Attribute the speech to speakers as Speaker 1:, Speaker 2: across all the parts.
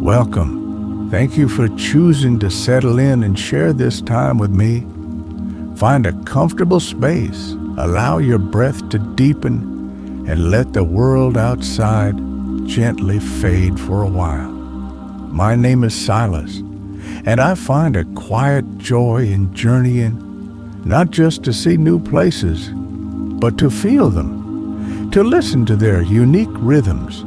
Speaker 1: Welcome. Thank you for choosing to settle in and share this time with me. Find a comfortable space, allow your breath to deepen, and let the world outside gently fade for a while. My name is Silas, and I find a quiet joy in journeying, not just to see new places, but to feel them, to listen to their unique rhythms,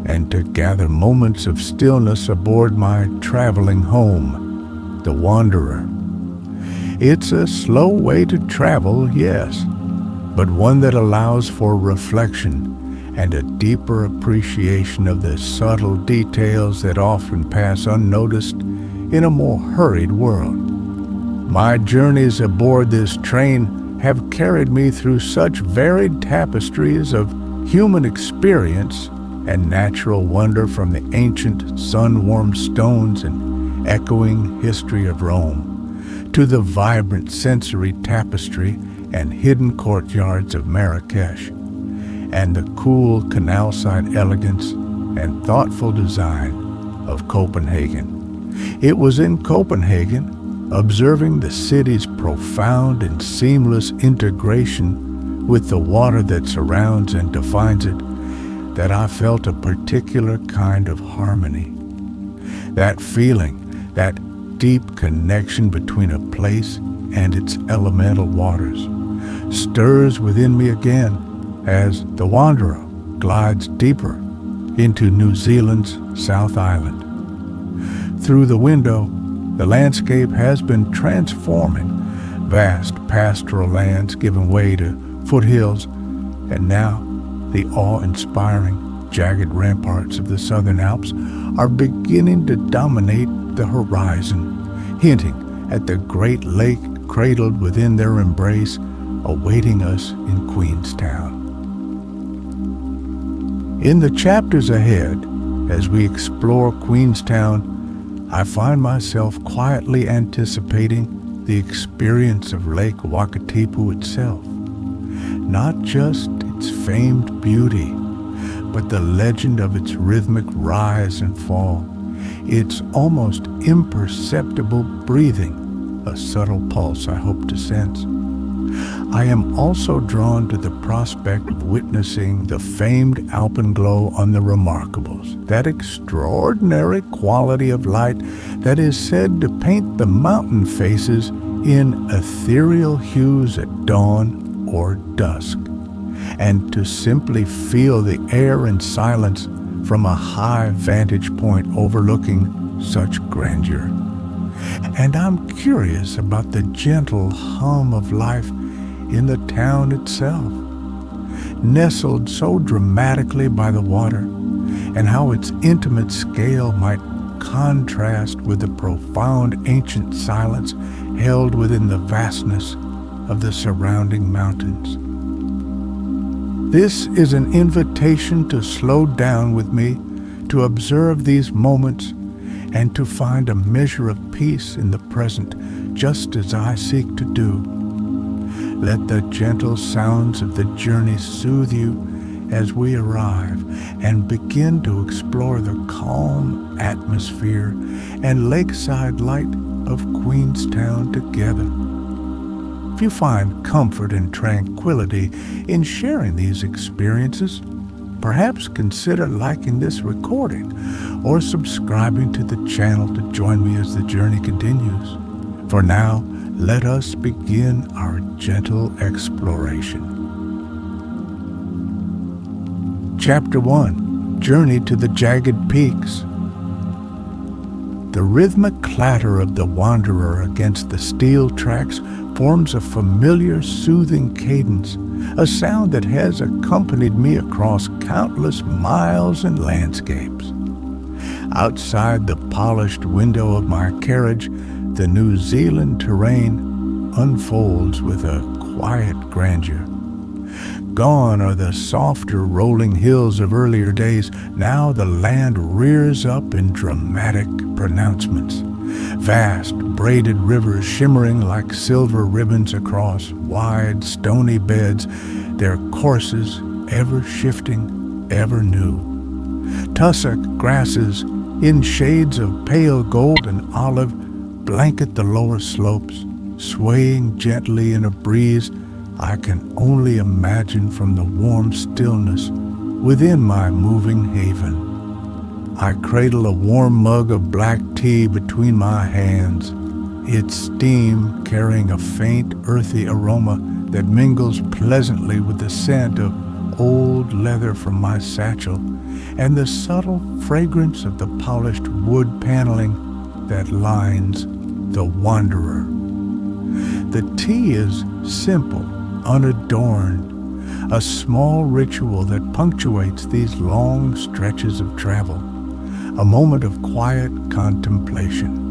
Speaker 1: and to gather moments of stillness aboard my traveling home, the Wanderer. It's a slow way to travel, yes, but one that allows for reflection and a deeper appreciation of the subtle details that often pass unnoticed in a more hurried world. My journeys aboard this train have carried me through such varied tapestries of human experience and natural wonder, from the ancient sun-warmed stones and echoing history of Rome to the vibrant sensory tapestry and hidden courtyards of Marrakesh, and the cool canal-side elegance and thoughtful design of Copenhagen. It was in Copenhagen, observing the city's profound and seamless integration with the water that surrounds and defines it, that I felt a particular kind of harmony. That feeling, that deep connection between a place and its elemental waters, stirs within me again as the Wanderer glides deeper into New Zealand's South Island. Through the window, the landscape has been transforming, vast pastoral lands giving way to foothills, and now the awe-inspiring jagged ramparts of the Southern Alps are beginning to dominate the horizon, hinting at the great lake cradled within their embrace, awaiting us in Queenstown. In the chapters ahead, as we explore Queenstown, I find myself quietly anticipating the experience of Lake Wakatipu itself. Not just its famed beauty, but the legend of its rhythmic rise and fall, its almost imperceptible breathing, a subtle pulse I hope to sense. I am also drawn to the prospect of witnessing the famed alpenglow on the Remarkables, that extraordinary quality of light that is said to paint the mountain faces in ethereal hues at dawn or dusk, and to simply feel the air and silence from a high vantage point overlooking such grandeur. And I'm curious about the gentle hum of life in the town itself, nestled so dramatically by the water, and how its intimate scale might contrast with the profound ancient silence held within the vastness of the surrounding mountains. This is an invitation to slow down with me, to observe these moments, and to find a measure of peace in the present, just as I seek to do. Let the gentle sounds of the journey soothe you as we arrive and begin to explore the calm atmosphere and Lakeside Light of Queenstown together. If you find comfort and tranquility in sharing these experiences, perhaps consider liking this recording or subscribing to the channel to join me as the journey continues. For now, let us begin our gentle exploration. Chapter 1, Journey to the Jagged Peaks. The rhythmic clatter of the Wanderer against the steel tracks forms a familiar, soothing cadence, a sound that has accompanied me across countless miles and landscapes. Outside the polished window of my carriage, the New Zealand terrain unfolds with a quiet grandeur. Gone are the softer rolling hills of earlier days. Now the land rears up in dramatic pronouncements. Vast braided rivers shimmering like silver ribbons across wide stony beds, their courses ever shifting, ever new. Tussock grasses in shades of pale gold and olive, blanket the lower slopes, swaying gently in a breeze I can only imagine from the warm stillness within my moving haven. I cradle a warm mug of black tea between my hands, its steam carrying a faint, earthy aroma that mingles pleasantly with the scent of old leather from my satchel and the subtle fragrance of the polished wood paneling that lines the wanderer. The tea is simple, unadorned, a small ritual that punctuates these long stretches of travel, a moment of quiet contemplation.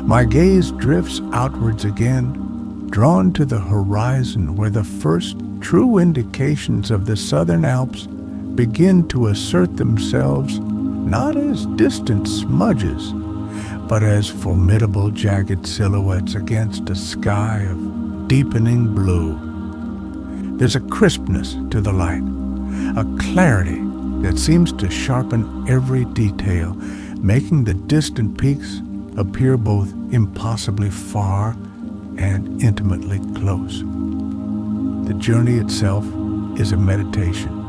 Speaker 1: My gaze drifts outwards again, drawn to the horizon where the first true indications of the Southern Alps begin to assert themselves not as distant smudges, but as formidable jagged silhouettes against a sky of deepening blue. There's a crispness to the light, a clarity that seems to sharpen every detail, making the distant peaks appear both impossibly far and intimately close. The journey itself is a meditation.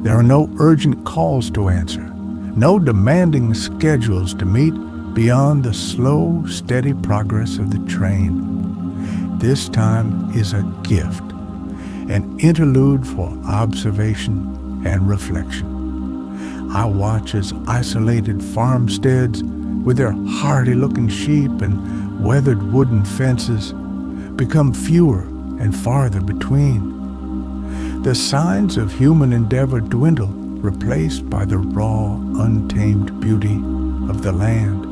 Speaker 1: There are no urgent calls to answer, no demanding schedules to meet beyond the slow, steady progress of the train. This time is a gift, an interlude for observation and reflection. I watch as isolated farmsteads with their hardy-looking sheep and weathered wooden fences become fewer and farther between. The signs of human endeavor dwindle, replaced by the raw, untamed beauty of the land.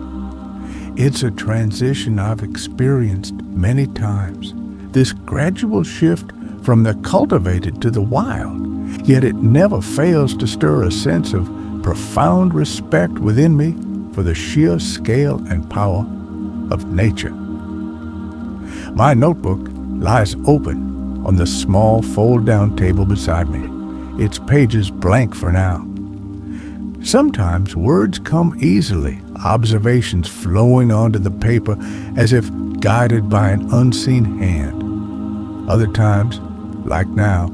Speaker 1: It's a transition I've experienced many times, this gradual shift from the cultivated to the wild, yet it never fails to stir a sense of profound respect within me for the sheer scale and power of nature. My notebook lies open on the small fold-down table beside me, its pages blank for now. Sometimes words come easily, observations flowing onto the paper as if guided by an unseen hand. Other times, like now,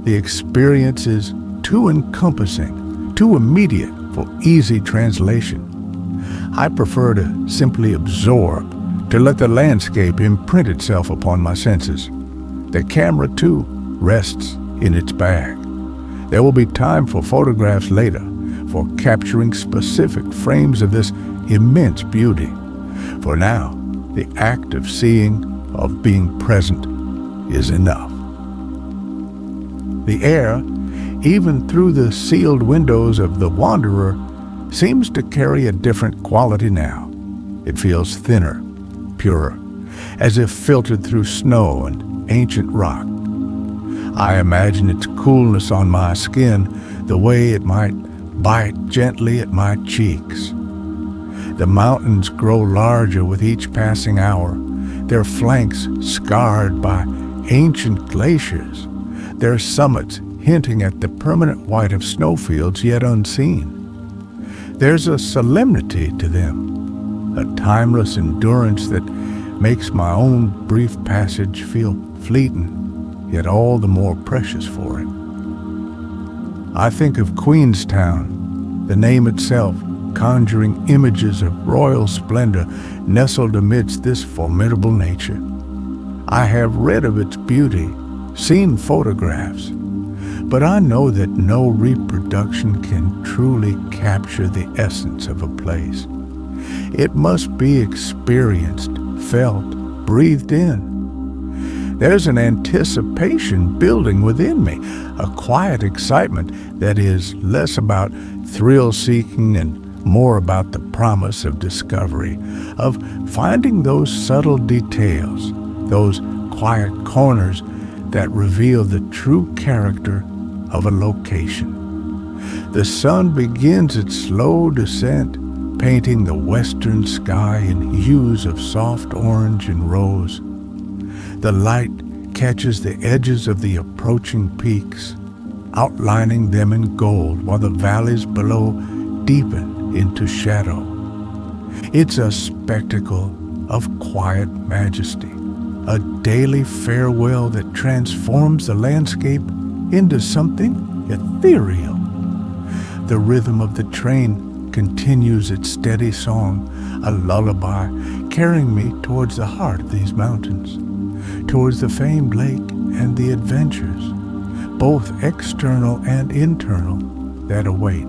Speaker 1: the experience is too encompassing, too immediate for easy translation. I prefer to simply absorb, to let the landscape imprint itself upon my senses. The camera, too, rests in its bag. There will be time for photographs later, for capturing specific frames of this immense beauty. For now, the act of seeing, of being present, is enough. The air, even through the sealed windows of the wanderer, seems to carry a different quality now. It feels thinner, purer, as if filtered through snow and ancient rock. I imagine its coolness on my skin the way it might bite gently at my cheeks. The mountains grow larger with each passing hour, their flanks scarred by ancient glaciers, their summits hinting at the permanent white of snowfields yet unseen. There's a solemnity to them, a timeless endurance that makes my own brief passage feel fleeting, yet all the more precious for it. I think of Queenstown, the name itself conjuring images of royal splendor nestled amidst this formidable nature. I have read of its beauty, seen photographs, but I know that no reproduction can truly capture the essence of a place. It must be experienced, felt, breathed in. There's an anticipation building within me, a quiet excitement that is less about thrill-seeking and more about the promise of discovery, of finding those subtle details, those quiet corners that reveal the true character of a location. The sun begins its slow descent, painting the western sky in hues of soft orange and rose. The light catches the edges of the approaching peaks, outlining them in gold, while the valleys below deepen into shadow. It's a spectacle of quiet majesty, a daily farewell that transforms the landscape into something ethereal. The rhythm of the train continues its steady song, a lullaby carrying me towards the heart of these mountains, towards the famed lake and the adventures, both external and internal, that await.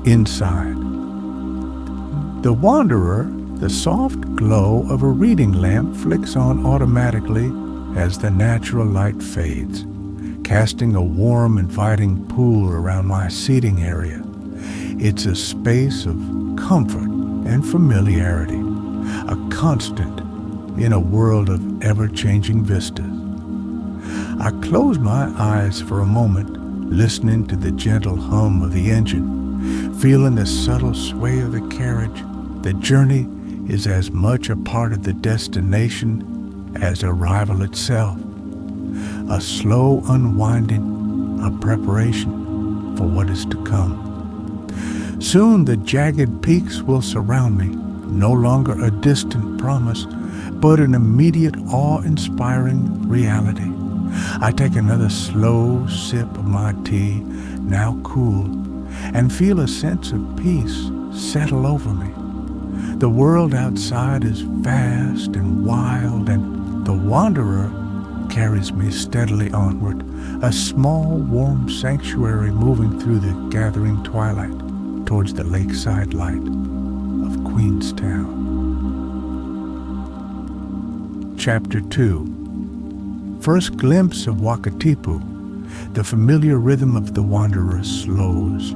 Speaker 1: Inside the wanderer, the soft glow of a reading lamp flicks on automatically as the natural light fades, casting a warm, inviting pool around my seating area. It's a space of comfort and familiarity, a constant in a world of ever-changing vistas. I close my eyes for a moment, listening to the gentle hum of the engine, feeling the subtle sway of the carriage. The journey is as much a part of the destination as arrival itself. A slow unwinding, a preparation for what is to come. Soon the jagged peaks will surround me, no longer a distant promise, but an immediate awe-inspiring reality. I take another slow sip of my tea, now cool, and feel a sense of peace settle over me. The world outside is vast and wild, and the wanderer carries me steadily onward, a small, warm sanctuary moving through the gathering twilight towards the Lakeside Light of Queenstown. Chapter 2. First glimpse of Wakatipu. The familiar rhythm of the wanderer slows,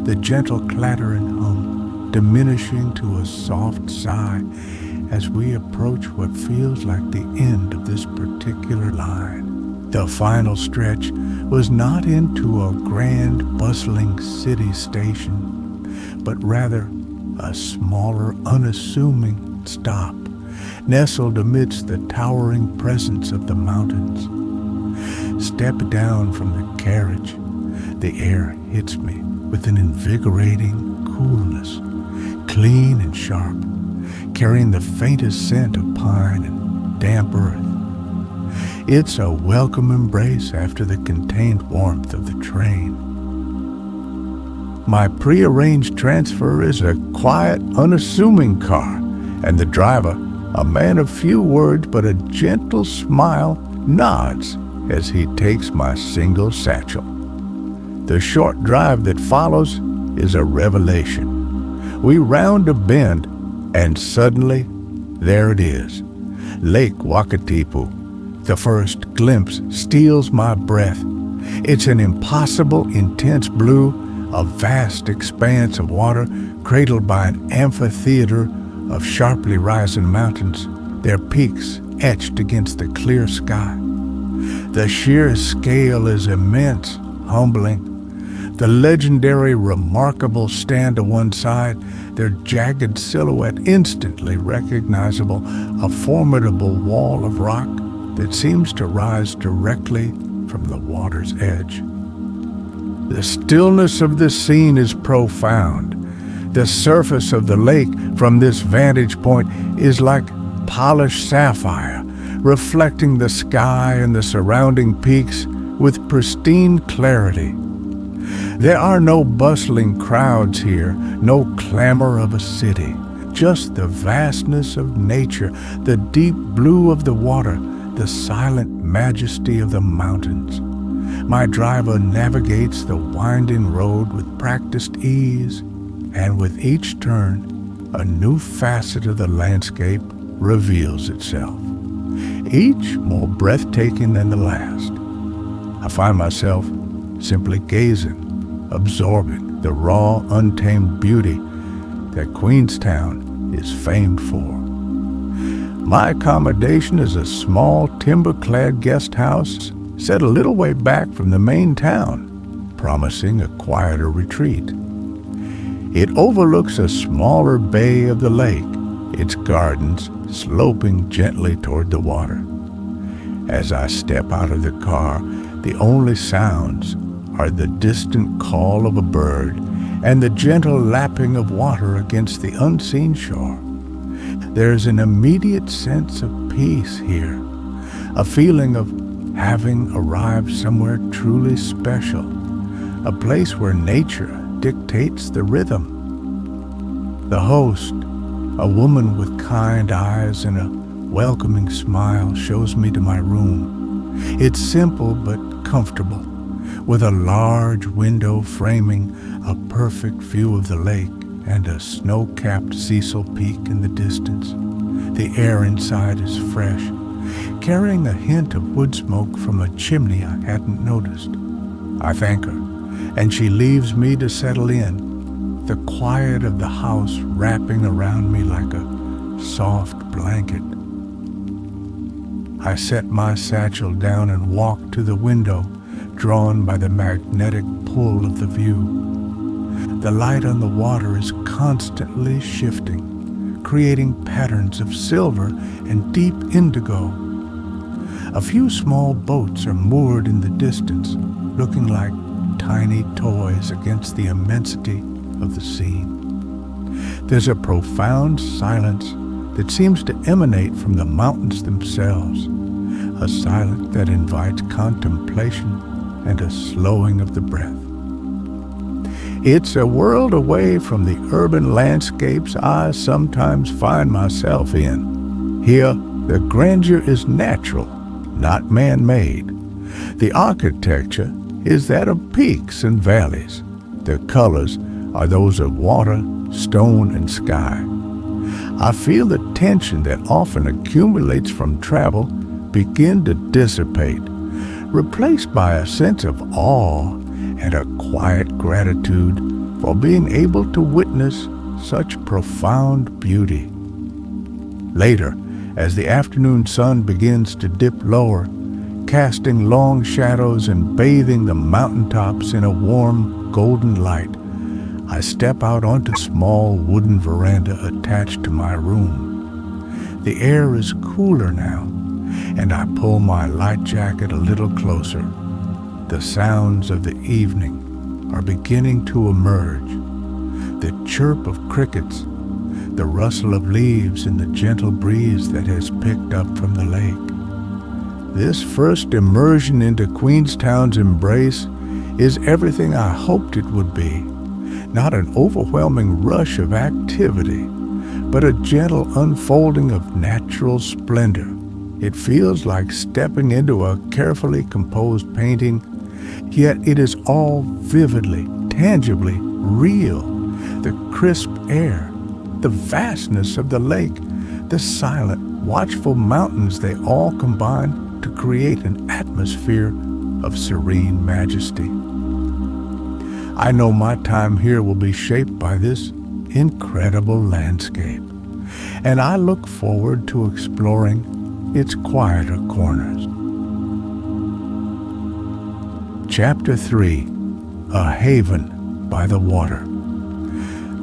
Speaker 1: the gentle clatter and hum diminishing to a soft sigh as we approach what feels like the end of this particular line. The final stretch was not into a grand, bustling city station, but rather a smaller, unassuming stop, nestled amidst the towering presence of the mountains. Step down from the carriage, the air hits me with an invigorating coolness, clean and sharp, carrying the faintest scent of pine and damp earth. It's a welcome embrace after the contained warmth of the train. My prearranged transfer is a quiet, unassuming car, and the driver, a man of few words but a gentle smile, nods as he takes my single satchel. The short drive that follows is a revelation. We round a bend, and suddenly, there it is, Lake Wakatipu. The first glimpse steals my breath. It's an impossible, intense blue, a vast expanse of water cradled by an amphitheater of sharply rising mountains, their peaks etched against the clear sky. The sheer scale is immense, humbling. The legendary Remarkable stand to one side, their jagged silhouette instantly recognizable, a formidable wall of rock that seems to rise directly from the water's edge. The stillness of the scene is profound. The surface of the lake from this vantage point is like polished sapphire, reflecting the sky and the surrounding peaks with pristine clarity. There are no bustling crowds here, no clamor of a city, just the vastness of nature, the deep blue of the water, the silent majesty of the mountains. My driver navigates the winding road with practiced ease, and with each turn, a new facet of the landscape reveals itself, each more breathtaking than the last. I find myself simply gazing, absorbing the raw, untamed beauty that Queenstown is famed for. My accommodation is a small, timber-clad guest house set a little way back from the main town, promising a quieter retreat. It overlooks a smaller bay of the lake, its gardens sloping gently toward the water. As I step out of the car, the only sounds are the distant call of a bird and the gentle lapping of water against the unseen shore. There's an immediate sense of peace here, a feeling of having arrived somewhere truly special, a place where nature dictates the rhythm. The host, a woman with kind eyes and a welcoming smile, shows me to my room. It's simple but comfortable, with a large window framing a perfect view of the lake and a snow-capped Cecil Peak in the distance. The air inside is fresh, carrying a hint of wood smoke from a chimney I hadn't noticed. I thank her, and she leaves me to settle in, the quiet of the house wrapping around me like a soft blanket. I set my satchel down and walk to the window, drawn by the magnetic pull of the view. The light on the water is constantly shifting, creating patterns of silver and deep indigo. A few small boats are moored in the distance, looking like tiny toys against the immensity of the scene. There's a profound silence that seems to emanate from the mountains themselves, a silence that invites contemplation and a slowing of the breath. It's a world away from the urban landscapes I sometimes find myself in. Here, the grandeur is natural, not man-made. The architecture is that of peaks and valleys. The colors are those of water, stone, and sky. I feel the tension that often accumulates from travel begin to dissipate, replaced by a sense of awe and a quiet gratitude for being able to witness such profound beauty. Later, as the afternoon sun begins to dip lower, casting long shadows and bathing the mountaintops in a warm, golden light, I step out onto a small wooden veranda attached to my room. The air is cooler now, and I pull my light jacket a little closer. The sounds of the evening are beginning to emerge. The chirp of crickets, the rustle of leaves in the gentle breeze that has picked up from the lake. This first immersion into Queenstown's embrace is everything I hoped it would be. Not an overwhelming rush of activity, but a gentle unfolding of natural splendor. It feels like stepping into a carefully composed painting, yet it is all vividly, tangibly real. The crisp air, the vastness of the lake, the silent, watchful mountains, they all combine to create an atmosphere of serene majesty. I know my time here will be shaped by this incredible landscape, and I look forward to exploring its quieter corners. Chapter 3, A Haven by the Water.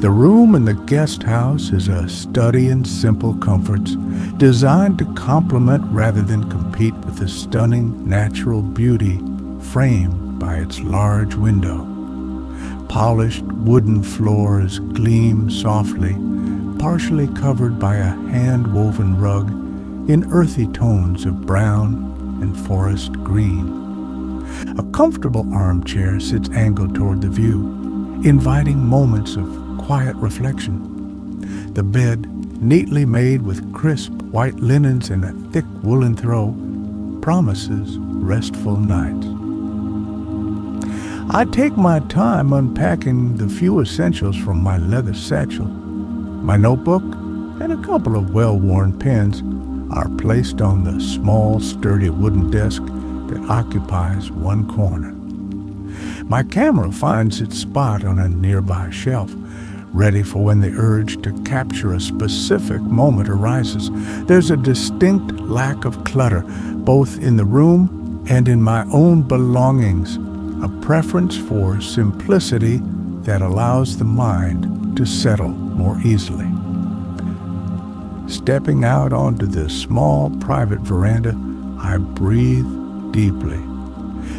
Speaker 1: The room in the guest house is a study in simple comforts, designed to complement rather than compete with the stunning natural beauty framed by its large window. Polished wooden floors gleam softly, partially covered by a hand-woven rug in earthy tones of brown and forest green. A comfortable armchair sits angled toward the view, inviting moments of quiet reflection. The bed, neatly made with crisp white linens and a thick woolen throw, promises restful nights. I take my time unpacking the few essentials from my leather satchel. My notebook and a couple of well-worn pens are placed on the small, sturdy wooden desk that occupies one corner. My camera finds its spot on a nearby shelf, ready for when the urge to capture a specific moment arises. There's a distinct lack of clutter, both in the room and in my own belongings, a preference for simplicity that allows the mind to settle more easily. Stepping out onto the small private veranda, I breathe deeply.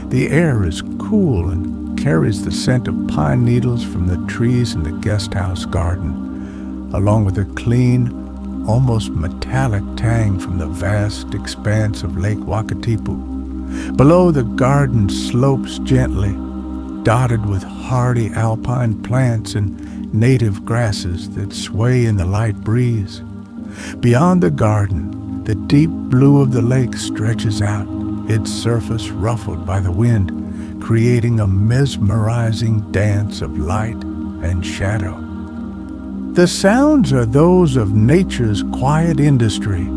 Speaker 1: The air is cool and carries the scent of pine needles from the trees in the guest house garden, along with a clean, almost metallic tang from the vast expanse of Lake Wakatipu. Below, the garden slopes gently, dotted with hardy alpine plants and native grasses that sway in the light breeze. Beyond the garden, the deep blue of the lake stretches out, its surface ruffled by the wind, creating a mesmerizing dance of light and shadow. The sounds are those of nature's quiet industry.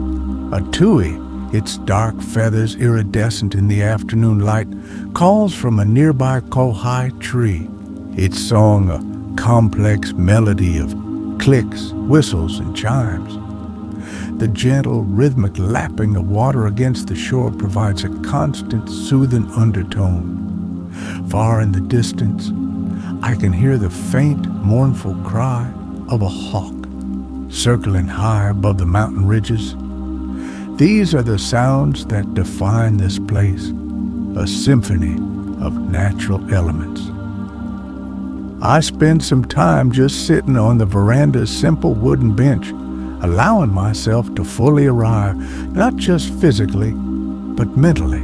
Speaker 1: A tui, its dark feathers iridescent in the afternoon light, calls from a nearby kohai tree, its song a complex melody of clicks, whistles, and chimes. The gentle, rhythmic lapping of water against the shore provides a constant, soothing undertone. Far in the distance, I can hear the faint, mournful cry of a hawk, circling high above the mountain ridges. These are the sounds that define this place, a symphony of natural elements. I spend some time just sitting on the veranda's simple wooden bench, allowing myself to fully arrive, not just physically, but mentally.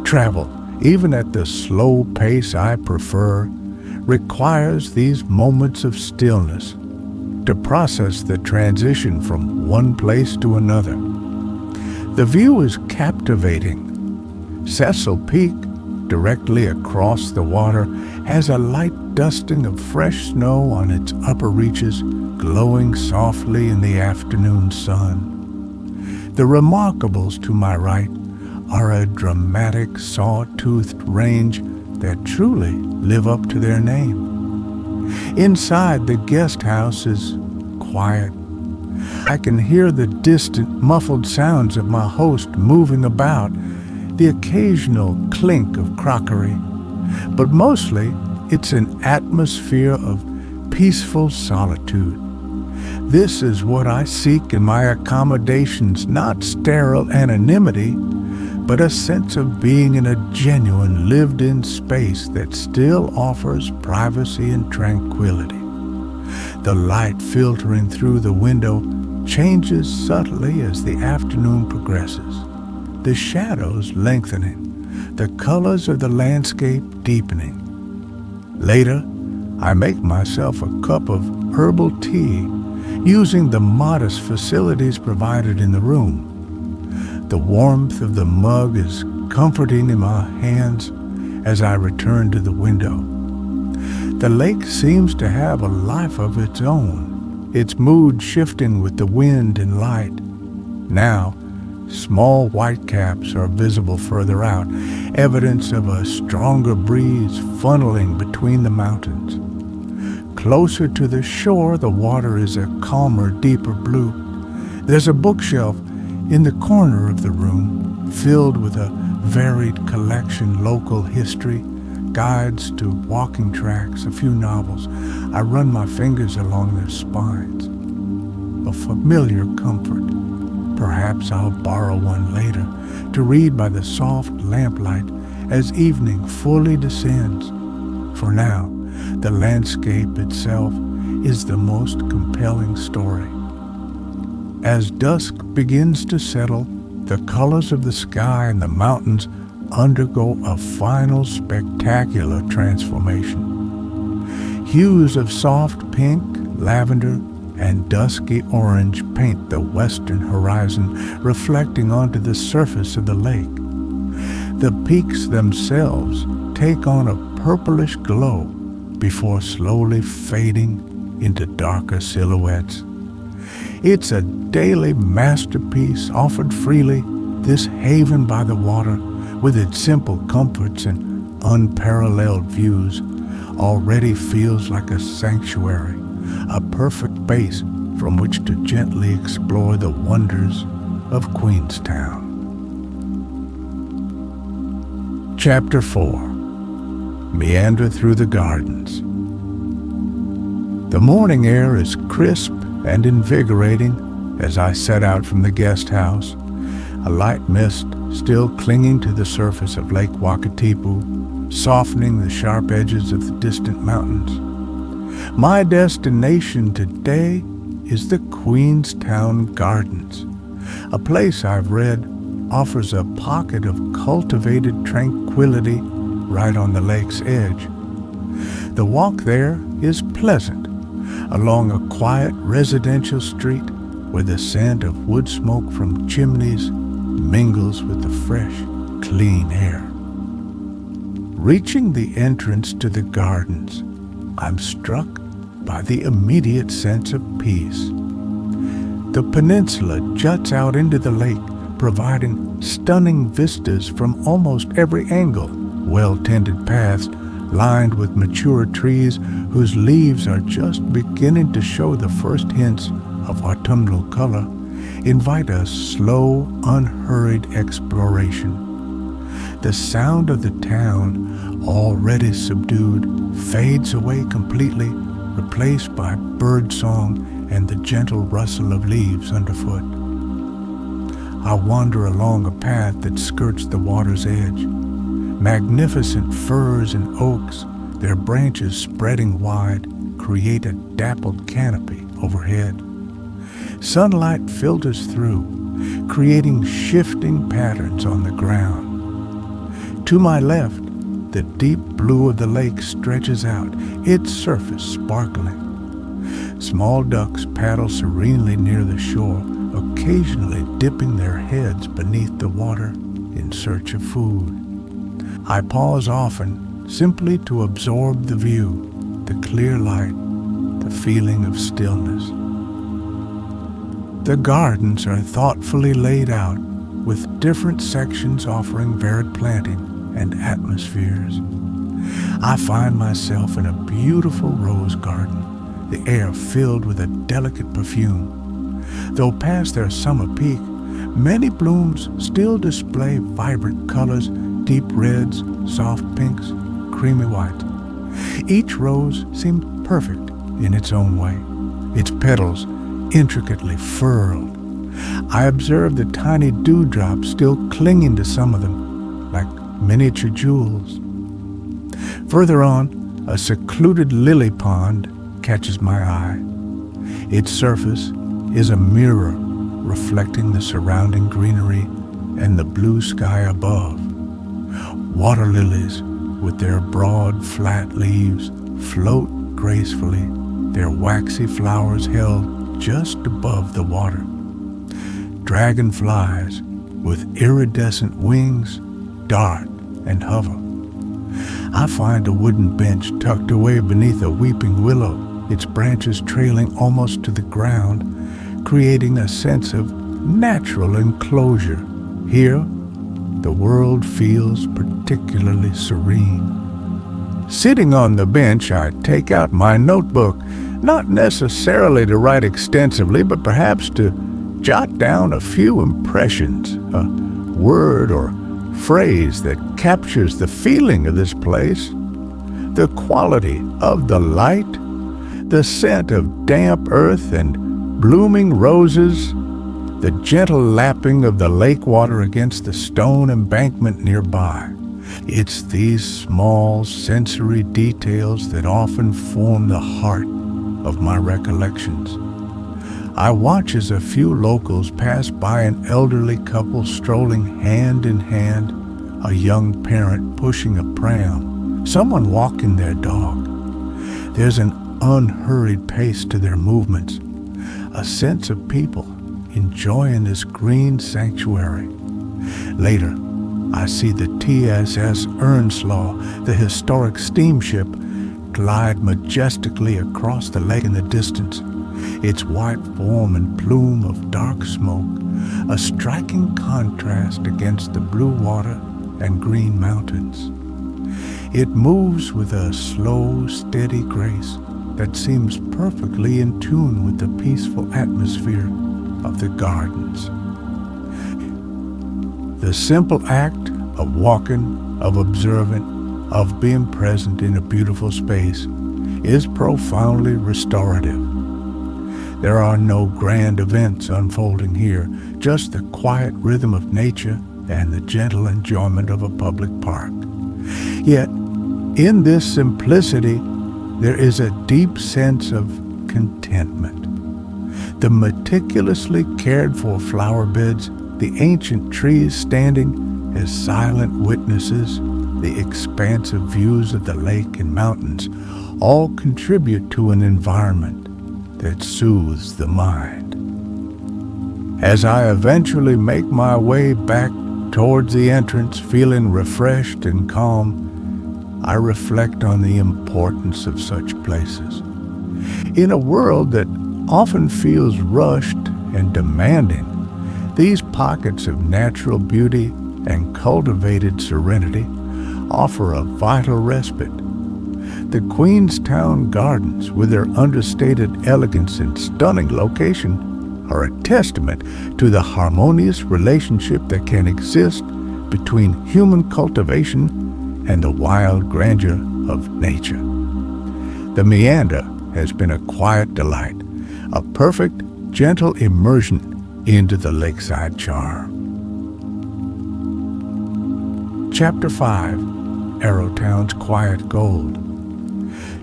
Speaker 1: Travel, even at the slow pace I prefer, requires these moments of stillness to process the transition from one place to another. The view is captivating. Cecil Peak, directly across the water, has a light dusting of fresh snow on its upper reaches, glowing softly in the afternoon sun. The Remarkables to my right are a dramatic saw-toothed range that truly live up to their name. Inside, the guest house is quiet. I can hear the distant, muffled sounds of my host moving about, the occasional clink of crockery. But mostly, it's an atmosphere of peaceful solitude. This is what I seek in my accommodations, not sterile anonymity, but a sense of being in a genuine, lived-in space that still offers privacy and tranquility. The light filtering through the window changes subtly as the afternoon progresses, the shadows lengthening, the colors of the landscape deepening. Later, I make myself a cup of herbal tea, using the modest facilities provided in the room. The warmth of the mug is comforting in my hands as I return to the window. The lake seems to have a life of its own, its mood shifting with the wind and light. Now, small whitecaps are visible further out, evidence of a stronger breeze funneling between the mountains. Closer to the shore, the water is a calmer, deeper blue. There's a bookshelf in the corner of the room, filled with a varied collection, local history, guides to walking tracks, a few novels. I run my fingers along their spines. A familiar comfort. Perhaps I'll borrow one later to read by the soft lamplight as evening fully descends. For now, the landscape itself is the most compelling story. As dusk begins to settle, the colors of the sky and the mountains undergo a final spectacular transformation. Hues of soft pink, lavender, and dusky orange paint the western horizon, reflecting onto the surface of the lake. The peaks themselves take on a purplish glow before slowly fading into darker silhouettes. It's a daily masterpiece offered freely, this haven by the water, with its simple comforts and unparalleled views, already feels like a sanctuary, a perfect base from which to gently explore the wonders of Queenstown. Chapter 4. Meander through the gardens. The morning air is crisp and invigorating as I set out from the guest house, a light mist still clinging to the surface of Lake Wakatipu, softening the sharp edges of the distant mountains. My destination today is the Queenstown Gardens, a place I've read offers a pocket of cultivated tranquility right on the lake's edge. The walk there is pleasant, along a quiet residential street where the scent of wood smoke from chimneys mingles with the fresh, clean air. Reaching the entrance to the gardens, I'm struck by the immediate sense of peace. The peninsula juts out into the lake, providing stunning vistas from almost every angle. Well-tended paths lined with mature trees whose leaves are just beginning to show the first hints of autumnal color invite a slow, unhurried exploration. The sound of the town, already subdued, fades away completely, replaced by birdsong and the gentle rustle of leaves underfoot. I wander along a path that skirts the water's edge. Magnificent firs and oaks, their branches spreading wide, create a dappled canopy overhead. Sunlight filters through, creating shifting patterns on the ground. To my left, the deep blue of the lake stretches out, its surface sparkling. Small ducks paddle serenely near the shore, occasionally dipping their heads beneath the water in search of food. I pause often, simply to absorb the view, the clear light, the feeling of stillness. The gardens are thoughtfully laid out, with different sections offering varied planting and atmospheres. I find myself in a beautiful rose garden, the air filled with a delicate perfume. Though past their summer peak, many blooms still display vibrant colors, deep reds, soft pinks, creamy whites. Each rose seemed perfect in its own way, its petals intricately furled. I observed the tiny dewdrops still clinging to some of them, like miniature jewels. Further on, a secluded lily pond catches my eye. Its surface is a mirror reflecting the surrounding greenery and the blue sky above. Water lilies, with their broad, flat leaves, float gracefully, their waxy flowers held just above the water. Dragonflies, with iridescent wings, dart and hover. I find a wooden bench tucked away beneath a weeping willow, its branches trailing almost to the ground, creating a sense of natural enclosure. Here, the world feels particularly serene. Sitting on the bench, I take out my notebook, not necessarily to write extensively, but perhaps to jot down a few impressions, a word or phrase that captures the feeling of this place, the quality of the light, the scent of damp earth and blooming roses, the gentle lapping of the lake water against the stone embankment nearby. It's these small sensory details that often form the heart of my recollections. I watch as a few locals pass by an elderly couple strolling hand in hand, a young parent pushing a pram, someone walking their dog. There's an unhurried pace to their movements, a sense of people enjoying this green sanctuary. Later, I see the TSS Earnslaw, the historic steamship, glide majestically across the lake in the distance, its white form and plume of dark smoke, a striking contrast against the blue water and green mountains. It moves with a slow, steady grace that seems perfectly in tune with the peaceful atmosphere of the gardens. The simple act of walking, of observing, of being present in a beautiful space is profoundly restorative. There are no grand events unfolding here, just the quiet rhythm of nature and the gentle enjoyment of a public park. Yet, in this simplicity, there is a deep sense of contentment. The meticulously cared-for flower beds, the ancient trees standing as silent witnesses, the expansive views of the lake and mountains, all contribute to an environment that soothes the mind. As I eventually make my way back towards the entrance, feeling refreshed and calm, I reflect on the importance of such places. In a world that often feels rushed and demanding, these pockets of natural beauty and cultivated serenity offer a vital respite. The Queenstown Gardens, with their understated elegance and stunning location, are a testament to the harmonious relationship that can exist between human cultivation and the wild grandeur of nature. The Meander has been a quiet delight, a perfect, gentle immersion into the lakeside charm. Chapter 5, Arrowtown's Quiet Gold.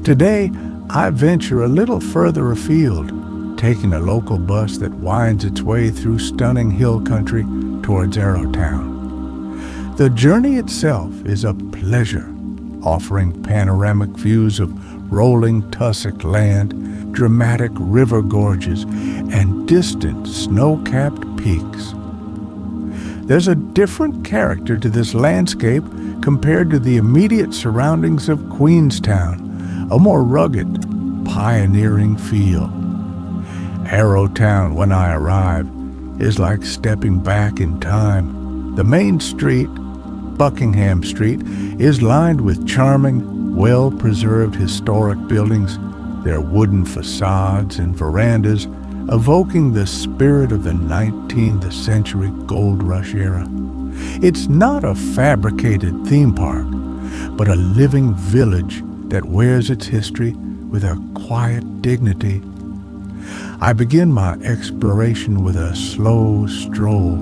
Speaker 1: Today, I venture a little further afield, taking a local bus that winds its way through stunning hill country towards Arrowtown. The journey itself is a pleasure, offering panoramic views of rolling tussock land, dramatic river gorges, and distant snow-capped peaks. There's a different character to this landscape compared to the immediate surroundings of Queenstown, a more rugged, pioneering feel. Arrowtown, when I arrive, is like stepping back in time. The main street, Buckingham Street, is lined with charming, well-preserved historic buildings, their wooden facades and verandas evoking the spirit of the 19th century gold rush era. It's not a fabricated theme park, but a living village that wears its history with a quiet dignity. I begin my exploration with a slow stroll,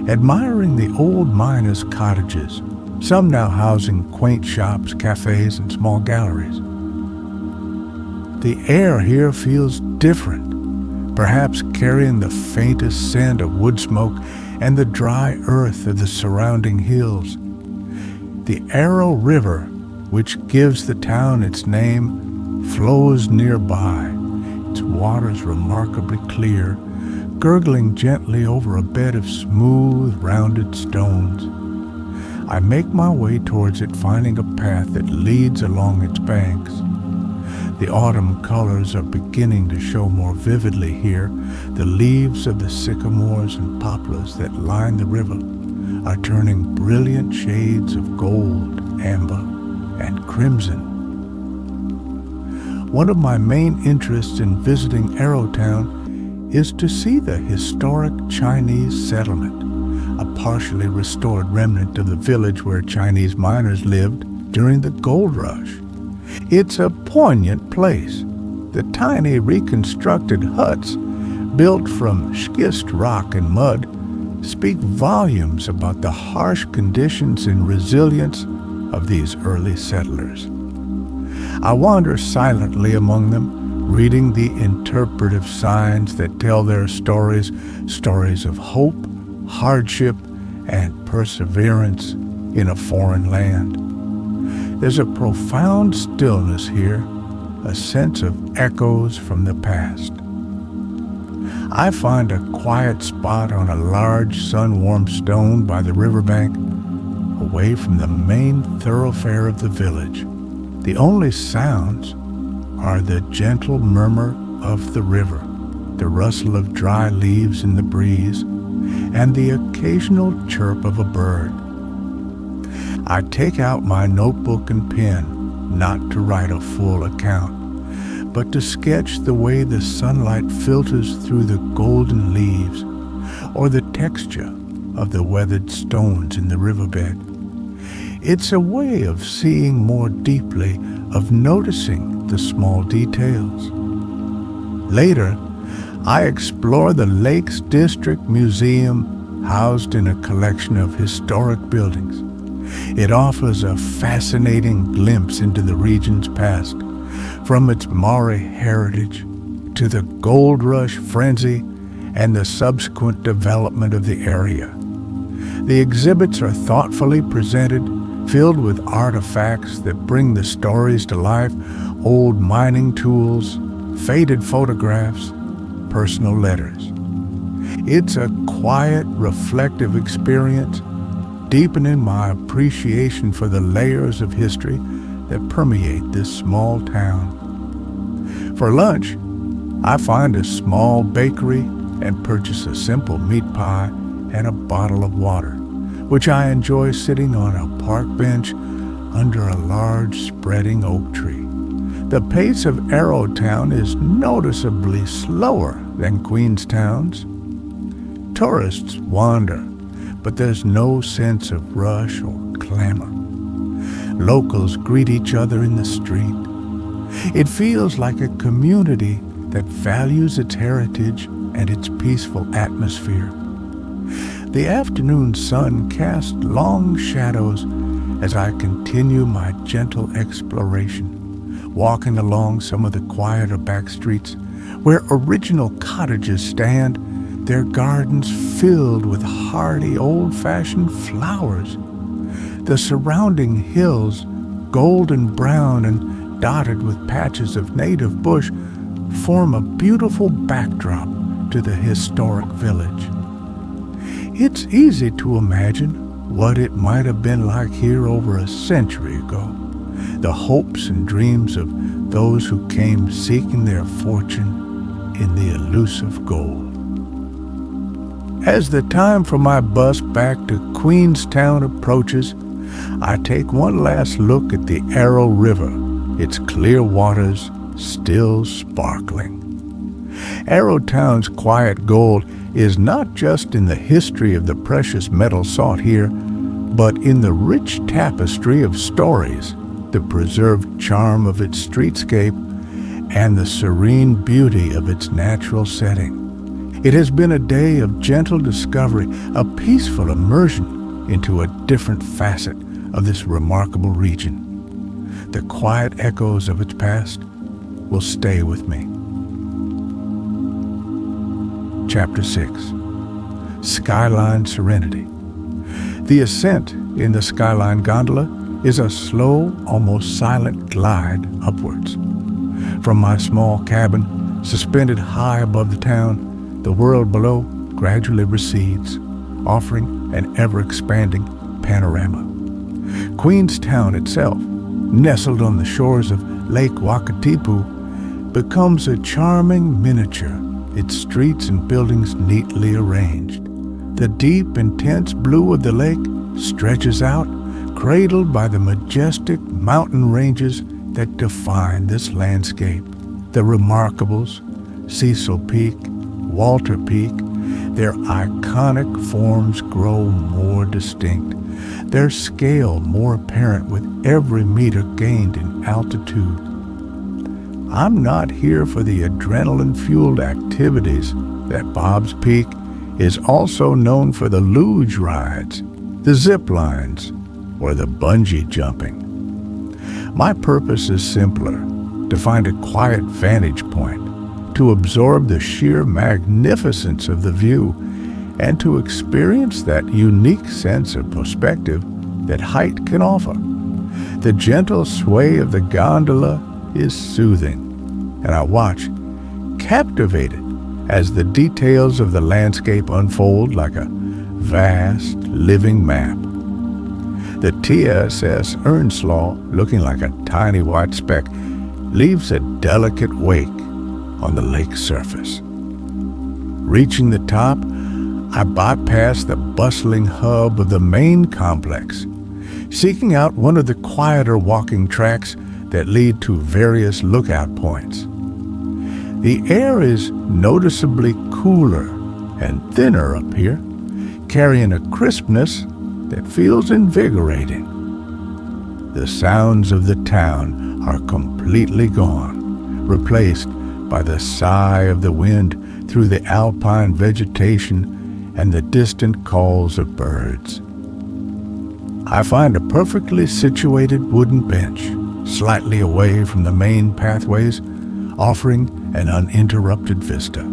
Speaker 1: admiring the old miners' cottages, some now housing quaint shops, cafes, and small galleries. The air here feels different, perhaps carrying the faintest scent of wood smoke and the dry earth of the surrounding hills. The Arrow River, which gives the town its name, flows nearby, its waters remarkably clear, gurgling gently over a bed of smooth, rounded stones. I make my way towards it, finding a path that leads along its banks. The autumn colors are beginning to show more vividly here. The leaves of the sycamores and poplars that line the river are turning brilliant shades of gold, amber, and crimson. One of my main interests in visiting Arrowtown is to see the historic Chinese settlement, a partially restored remnant of the village where Chinese miners lived during the gold rush. It's a poignant place. The tiny reconstructed huts, built from schist rock and mud, speak volumes about the harsh conditions and resilience of these early settlers. I wander silently among them, reading the interpretive signs that tell their stories of hope, hardship, and perseverance in a foreign land. There's a profound stillness here, a sense of echoes from the past. I find a quiet spot on a large sun-warmed stone by the riverbank, away from the main thoroughfare of the village. The only sounds are the gentle murmur of the river, the rustle of dry leaves in the breeze, and the occasional chirp of a bird. I take out my notebook and pen, not to write a full account, but to sketch the way the sunlight filters through the golden leaves, or the texture of the weathered stones in the riverbed. It's a way of seeing more deeply, of noticing the small details. Later, I explore the Lakes District Museum, housed in a collection of historic buildings. It offers a fascinating glimpse into the region's past, from its Maori heritage to the gold rush frenzy and the subsequent development of the area. The exhibits are thoughtfully presented, filled with artifacts that bring the stories to life, old mining tools, faded photographs, personal letters. It's a quiet, reflective experience, deepening my appreciation for the layers of history that permeate this small town. For lunch, I find a small bakery and purchase a simple meat pie and a bottle of water, which I enjoy sitting on a park bench under a large spreading oak tree. The pace of Arrowtown is noticeably slower than Queenstown's. Tourists wander, but there's no sense of rush or clamor. Locals greet each other in the street. It feels like a community that values its heritage and its peaceful atmosphere. The afternoon sun casts long shadows as I continue my gentle exploration, walking along some of the quieter back streets where original cottages stand, their gardens filled with hardy old-fashioned flowers. The surrounding hills, golden brown and dotted with patches of native bush, form a beautiful backdrop to the historic village. It's easy to imagine what it might have been like here over a century ago, the hopes and dreams of those who came seeking their fortune in the elusive gold. As the time for my bus back to Queenstown approaches, I take one last look at the Arrow River, its clear waters still sparkling. Arrowtown's quiet gold is not just in the history of the precious metal sought here, but in the rich tapestry of stories, the preserved charm of its streetscape, and the serene beauty of its natural setting. It has been a day of gentle discovery, a peaceful immersion into a different facet of this remarkable region. The quiet echoes of its past will stay with me. Chapter 6. Skyline Serenity. The ascent in the Skyline gondola is a slow, almost silent glide upwards. From my small cabin, suspended high above the town, the world below gradually recedes, offering an ever-expanding panorama. Queenstown itself, nestled on the shores of Lake Wakatipu, becomes a charming miniature, its streets and buildings neatly arranged. The deep, intense blue of the lake stretches out, cradled by the majestic mountain ranges that define this landscape. The Remarkables, Cecil Peak, Walter Peak, their iconic forms grow more distinct, their scale more apparent with every meter gained in altitude. I'm not here for the adrenaline-fueled activities that Bob's Peak is also known for, the luge rides, the zip lines, or the bungee jumping. My purpose is simpler, to find a quiet vantage point, to absorb the sheer magnificence of the view, and to experience that unique sense of perspective that height can offer. The gentle sway of the gondola is soothing, and I watch, captivated, as the details of the landscape unfold like a vast, living map. The TSS Earnslaw, looking like a tiny white speck, leaves a delicate wake on the lake surface. Reaching the top, I bypass the bustling hub of the main complex, seeking out one of the quieter walking tracks that lead to various lookout points. The air is noticeably cooler and thinner up here, carrying a crispness that feels invigorating. The sounds of the town are completely gone, replaced by the sigh of the wind through the alpine vegetation and the distant calls of birds. I find a perfectly situated wooden bench, slightly away from the main pathways, offering an uninterrupted vista.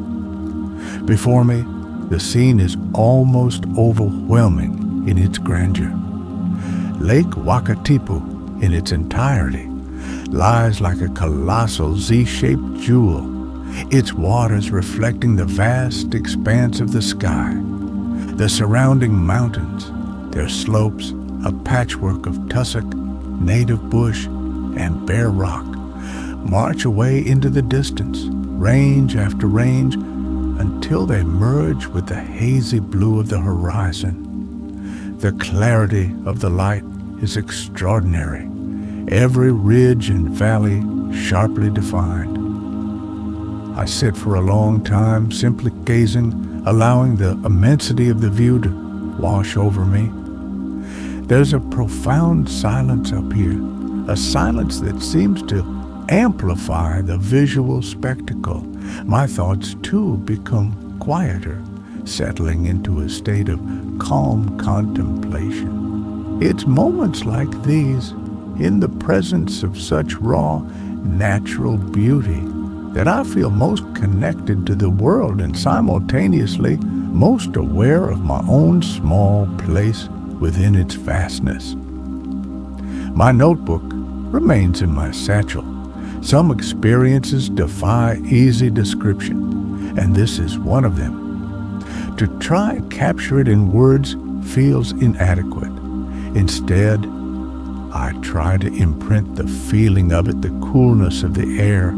Speaker 1: Before me, the scene is almost overwhelming in its grandeur. Lake Wakatipu, in its entirety, lies like a colossal Z-shaped jewel, its waters reflecting the vast expanse of the sky. The surrounding mountains, their slopes, a patchwork of tussock, native bush, and bare rock, march away into the distance, range after range, until they merge with the hazy blue of the horizon. The clarity of the light is extraordinary, every ridge and valley sharply defined. I sit for a long time, simply gazing, allowing the immensity of the view to wash over me. There's a profound silence up here, a silence that seems to amplify the visual spectacle. My thoughts, too, become quieter, settling into a state of calm contemplation. It's moments like these, in the presence of such raw, natural beauty, that I feel most connected to the world and simultaneously most aware of my own small place within its vastness. My notebook remains in my satchel. Some experiences defy easy description, and this is one of them. To try and capture it in words feels inadequate. Instead, I try to imprint the feeling of it, the coolness of the air,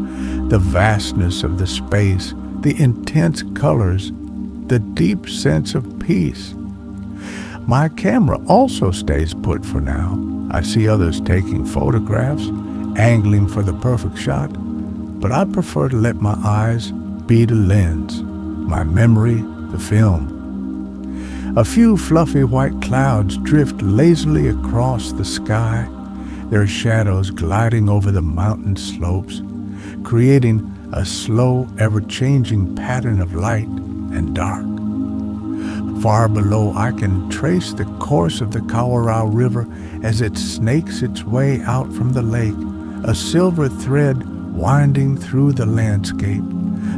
Speaker 1: the vastness of the space, the intense colors, the deep sense of peace. My camera also stays put for now. I see others taking photographs, angling for the perfect shot, but I prefer to let my eyes be the lens, my memory the film. A few fluffy white clouds drift lazily across the sky, their shadows gliding over the mountain slopes, creating a slow, ever-changing pattern of light and dark. Far below, I can trace the course of the Colorado River as it snakes its way out from the lake, a silver thread winding through the landscape.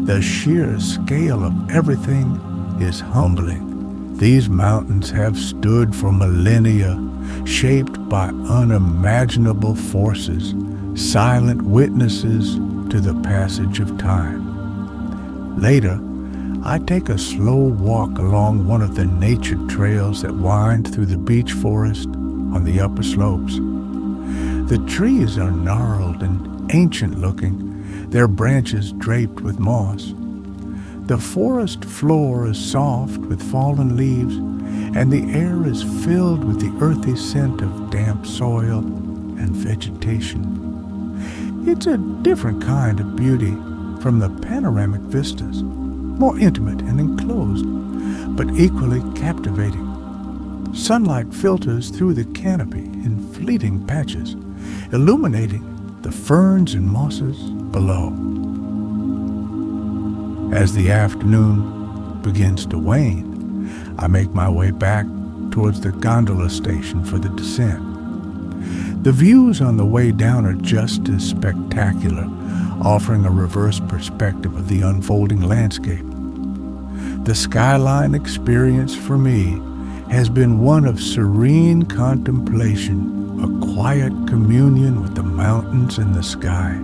Speaker 1: The sheer scale of everything is humbling. These mountains have stood for millennia, shaped by unimaginable forces, silent witnesses to the passage of time. Later, I take a slow walk along one of the natured trails that wind through the beech forest on the upper slopes. The trees are gnarled and ancient-looking, their branches draped with moss. The forest floor is soft with fallen leaves, and the air is filled with the earthy scent of damp soil and vegetation. It's a different kind of beauty from the panoramic vistas, more intimate and enclosed, but equally captivating. Sunlight filters through the canopy in fleeting patches, illuminating the ferns and mosses below. As the afternoon begins to wane, I make my way back towards the gondola station for the descent. The views on the way down are just as spectacular, offering a reverse perspective of the unfolding landscape. The Skyline experience for me has been one of serene contemplation, a quiet communion with the mountains and the sky.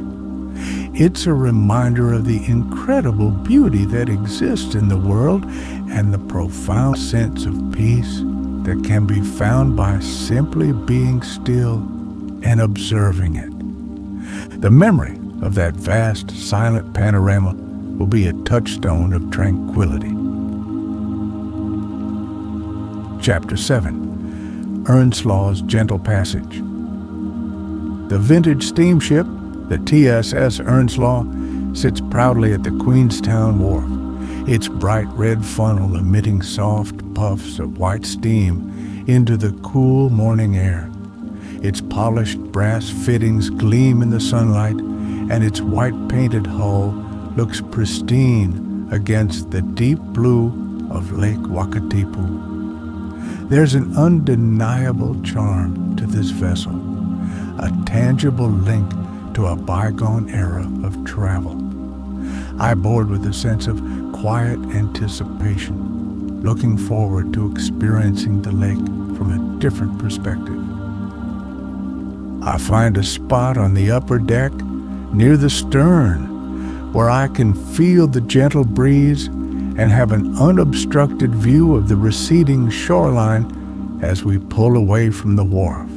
Speaker 1: It's a reminder of the incredible beauty that exists in the world and the profound sense of peace that can be found by simply being still and observing it. The memory of that vast, silent panorama will be a touchstone of tranquility. Chapter 7. Earnslaw's Gentle Passage. The vintage steamship, the TSS Earnslaw, sits proudly at the Queenstown wharf, its bright red funnel emitting soft puffs of white steam into the cool morning air. Its polished brass fittings gleam in the sunlight, and its white-painted hull looks pristine against the deep blue of Lake Wakatipu. There's an undeniable charm to this vessel, a tangible link to a bygone era of travel. I board with a sense of quiet anticipation, looking forward to experiencing the lake from a different perspective. I find a spot on the upper deck near the stern where I can feel the gentle breeze and have an unobstructed view of the receding shoreline as we pull away from the wharf.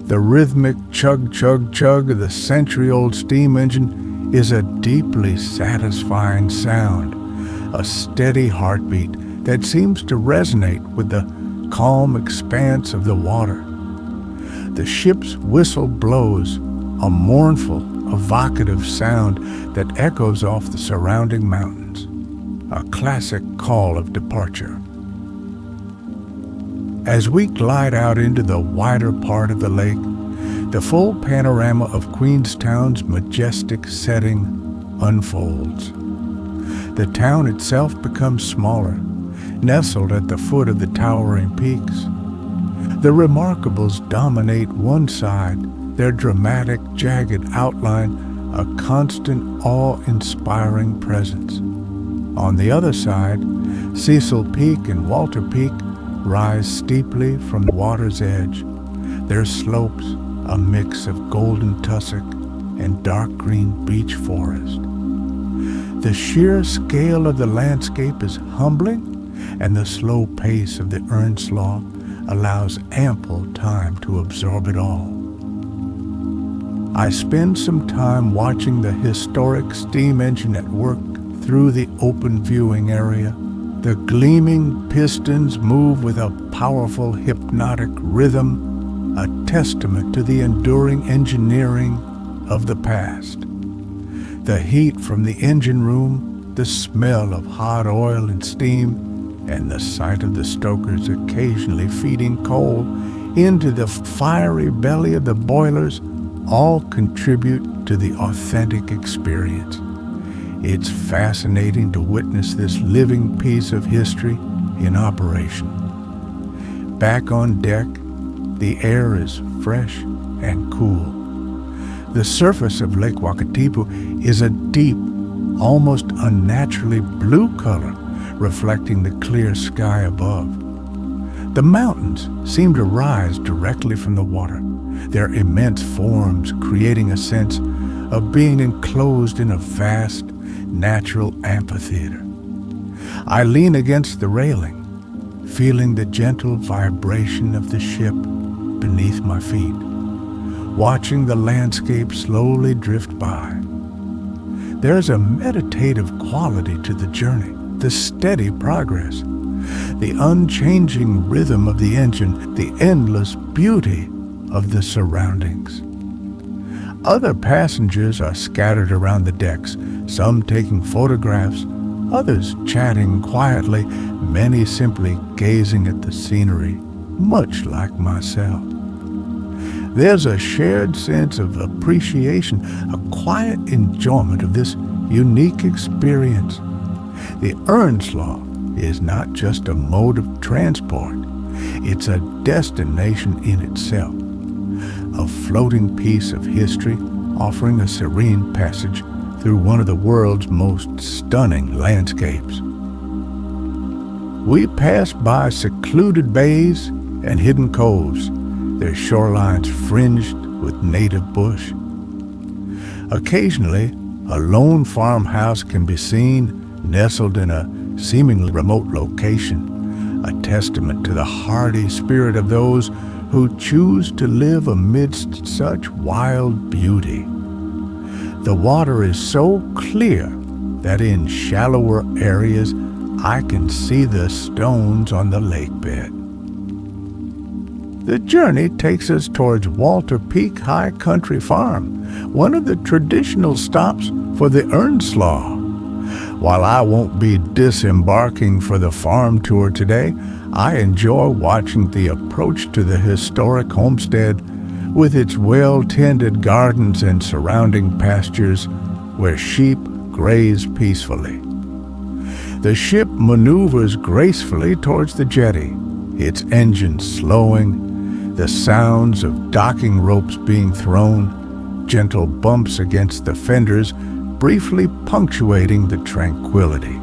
Speaker 1: The rhythmic chug, chug, chug of the century-old steam engine is a deeply satisfying sound, a steady heartbeat that seems to resonate with the calm expanse of the water. The ship's whistle blows, a mournful, evocative sound that echoes off the surrounding mountains, a classic call of departure. As we glide out into the wider part of the lake, the full panorama of Queenstown's majestic setting unfolds. The town itself becomes smaller, nestled at the foot of the towering peaks. The Remarkables dominate one side, their dramatic, jagged outline a constant, awe-inspiring presence. On the other side, Cecil Peak and Walter Peak rise steeply from the water's edge, their slopes a mix of golden tussock and dark green beech forest. The sheer scale of the landscape is humbling, and the slow pace of the Earnslaw allows ample time to absorb it all. I spend some time watching the historic steam engine at work through the open viewing area. The gleaming pistons move with a powerful hypnotic rhythm, a testament to the enduring engineering of the past. The heat from the engine room, the smell of hot oil and steam, and the sight of the stokers occasionally feeding coal into the fiery belly of the boilers all contribute to the authentic experience. It's fascinating to witness this living piece of history in operation. Back on deck, the air is fresh and cool. The surface of Lake Wakatipu is a deep, almost unnaturally blue color, reflecting the clear sky above. The mountains seem to rise directly from the water, their immense forms creating a sense of being enclosed in a vast, natural amphitheater. I lean against the railing, feeling the gentle vibration of the ship beneath my feet, watching the landscape slowly drift by. There's a meditative quality to the journey, the steady progress, the unchanging rhythm of the engine, the endless beauty of the surroundings. Other passengers are scattered around the decks, some taking photographs, others chatting quietly, many simply gazing at the scenery, much like myself. There's a shared sense of appreciation, a quiet enjoyment of this unique experience. The Earnslaw is not just a mode of transport, it's a destination in itself, a floating piece of history offering a serene passage through one of the world's most stunning landscapes. We pass by secluded bays and hidden coves, their shorelines fringed with native bush. Occasionally, a lone farmhouse can be seen nestled in a seemingly remote location, a testament to the hardy spirit of those who choose to live amidst such wild beauty. The water is so clear that in shallower areas I can see the stones on the lake bed. The journey takes us towards Walter Peak High Country Farm, one of the traditional stops for the Earnslaw. While I won't be disembarking for the farm tour today, I enjoy watching the approach to the historic homestead with its well-tended gardens and surrounding pastures where sheep graze peacefully. The ship maneuvers gracefully towards the jetty, its engine slowing, the sounds of docking ropes being thrown, gentle bumps against the fenders briefly punctuating the tranquility.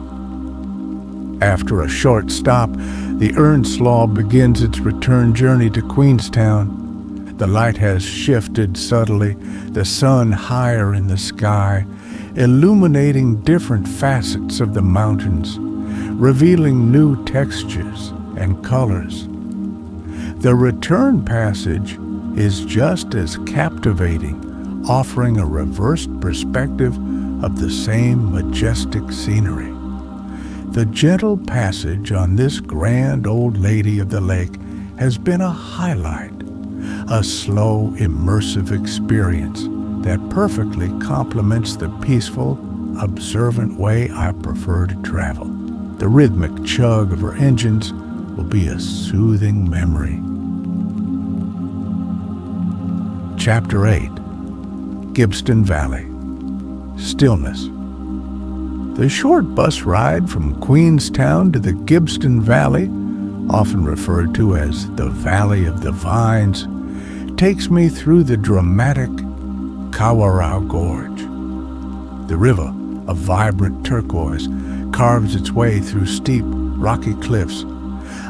Speaker 1: After a short stop, the Earnslaw begins its return journey to Queenstown. The light has shifted subtly, the sun higher in the sky, illuminating different facets of the mountains, revealing new textures and colors. The return passage is just as captivating, offering a reversed perspective of the same majestic scenery. The gentle passage on this grand old lady of the lake has been a highlight, a slow, immersive experience that perfectly complements the peaceful, observant way I prefer to travel. The rhythmic chug of her engines will be a soothing memory. Chapter 8, Gibbston Valley, Stillness. The short bus ride from Queenstown to the Gibbston Valley, often referred to as the Valley of the Vines, takes me through the dramatic Kawarau Gorge. The river, a vibrant turquoise, carves its way through steep, rocky cliffs,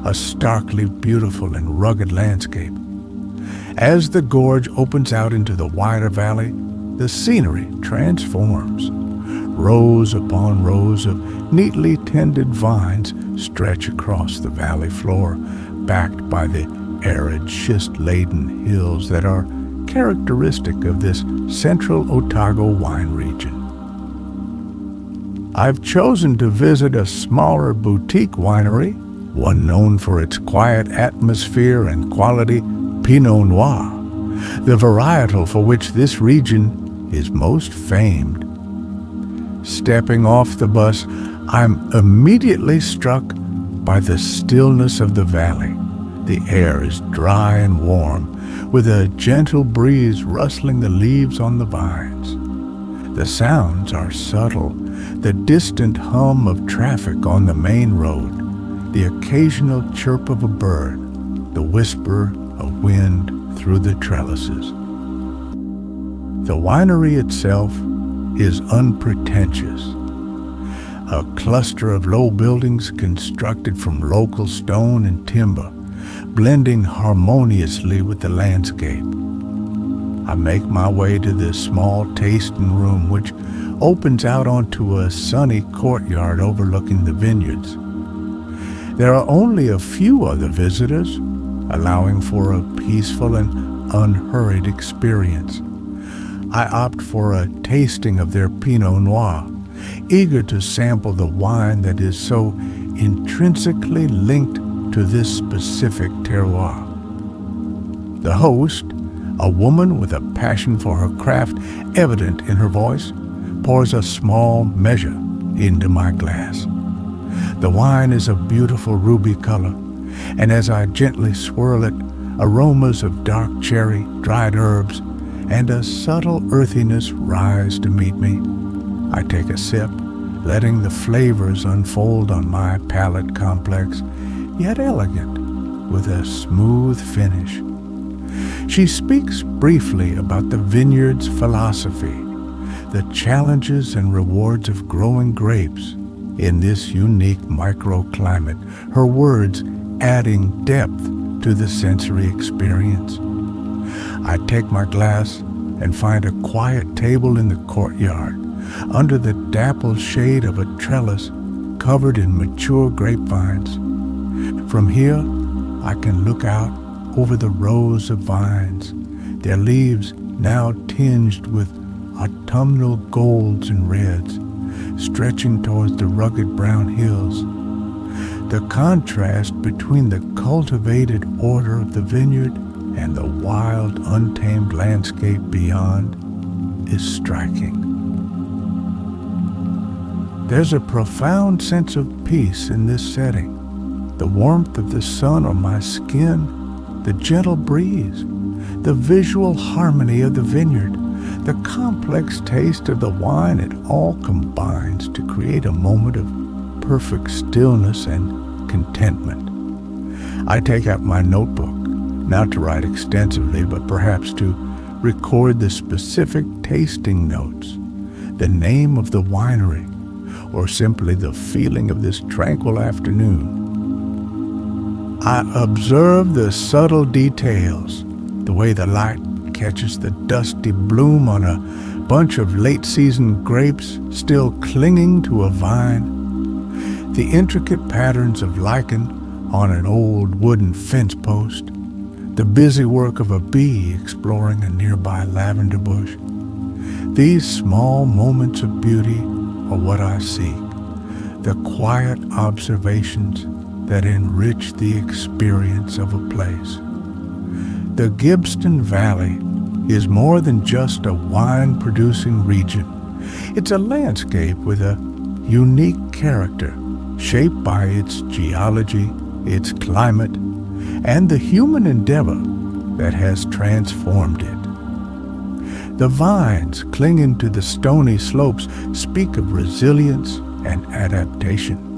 Speaker 1: a starkly beautiful and rugged landscape. As the gorge opens out into the wider valley, the scenery transforms. Rows upon rows of neatly tended vines stretch across the valley floor, backed by the arid, schist-laden hills that are characteristic of this central Otago wine region. I've chosen to visit a smaller boutique winery, one known for its quiet atmosphere and quality Pinot Noir, the varietal for which this region is most famed. Stepping off the bus, I'm immediately struck by the stillness of the valley. The air is dry and warm, with a gentle breeze rustling the leaves on the vines. The sounds are subtle, the distant hum of traffic on the main road, the occasional chirp of a bird, the whisper of wind through the trellises. The winery itself is unpretentious. A cluster of low buildings constructed from local stone and timber, blending harmoniously with the landscape. I make my way to this small tasting room which opens out onto a sunny courtyard overlooking the vineyards. There are only a few other visitors, allowing for a peaceful and unhurried experience. I opt for a tasting of their Pinot Noir, eager to sample the wine that is so intrinsically linked to this specific terroir. The host, a woman with a passion for her craft evident in her voice, pours a small measure into my glass. The wine is a beautiful ruby color, and as I gently swirl it, aromas of dark cherry, dried herbs, and a subtle earthiness rise to meet me. I take a sip, letting the flavors unfold on my palate, complex, yet elegant, with a smooth finish. She speaks briefly about the vineyard's philosophy, the challenges and rewards of growing grapes in this unique microclimate, her words adding depth to the sensory experience. I take my glass and find a quiet table in the courtyard, under the dappled shade of a trellis covered in mature grapevines. From here, I can look out over the rows of vines, their leaves now tinged with autumnal golds and reds, stretching towards the rugged brown hills. The contrast between the cultivated order of the vineyard and the wild, untamed landscape beyond is striking. There's a profound sense of peace in this setting. The warmth of the sun on my skin, the gentle breeze, the visual harmony of the vineyard, the complex taste of the wine, it all combines to create a moment of perfect stillness and contentment. I take out my notebook, not to write extensively, but perhaps to record the specific tasting notes, the name of the winery, or simply the feeling of this tranquil afternoon. I observe the subtle details, the way the light catches the dusty bloom on a bunch of late-season grapes still clinging to a vine, the intricate patterns of lichen on an old wooden fence post, the busy work of a bee exploring a nearby lavender bush. These small moments of beauty are what I seek, the quiet observations that enrich the experience of a place. The Gibbston Valley is more than just a wine-producing region. It's a landscape with a unique character, shaped by its geology, its climate, and the human endeavor that has transformed it. The vines clinging to the stony slopes speak of resilience and adaptation.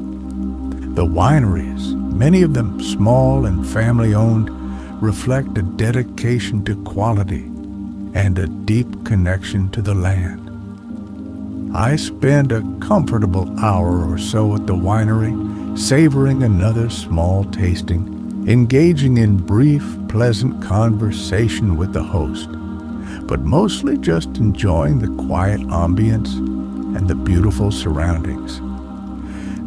Speaker 1: The wineries, many of them small and family-owned, reflect a dedication to quality and a deep connection to the land. I spend a comfortable hour or so at the winery, savoring another small tasting, engaging in brief, pleasant conversation with the host, but mostly just enjoying the quiet ambience and the beautiful surroundings.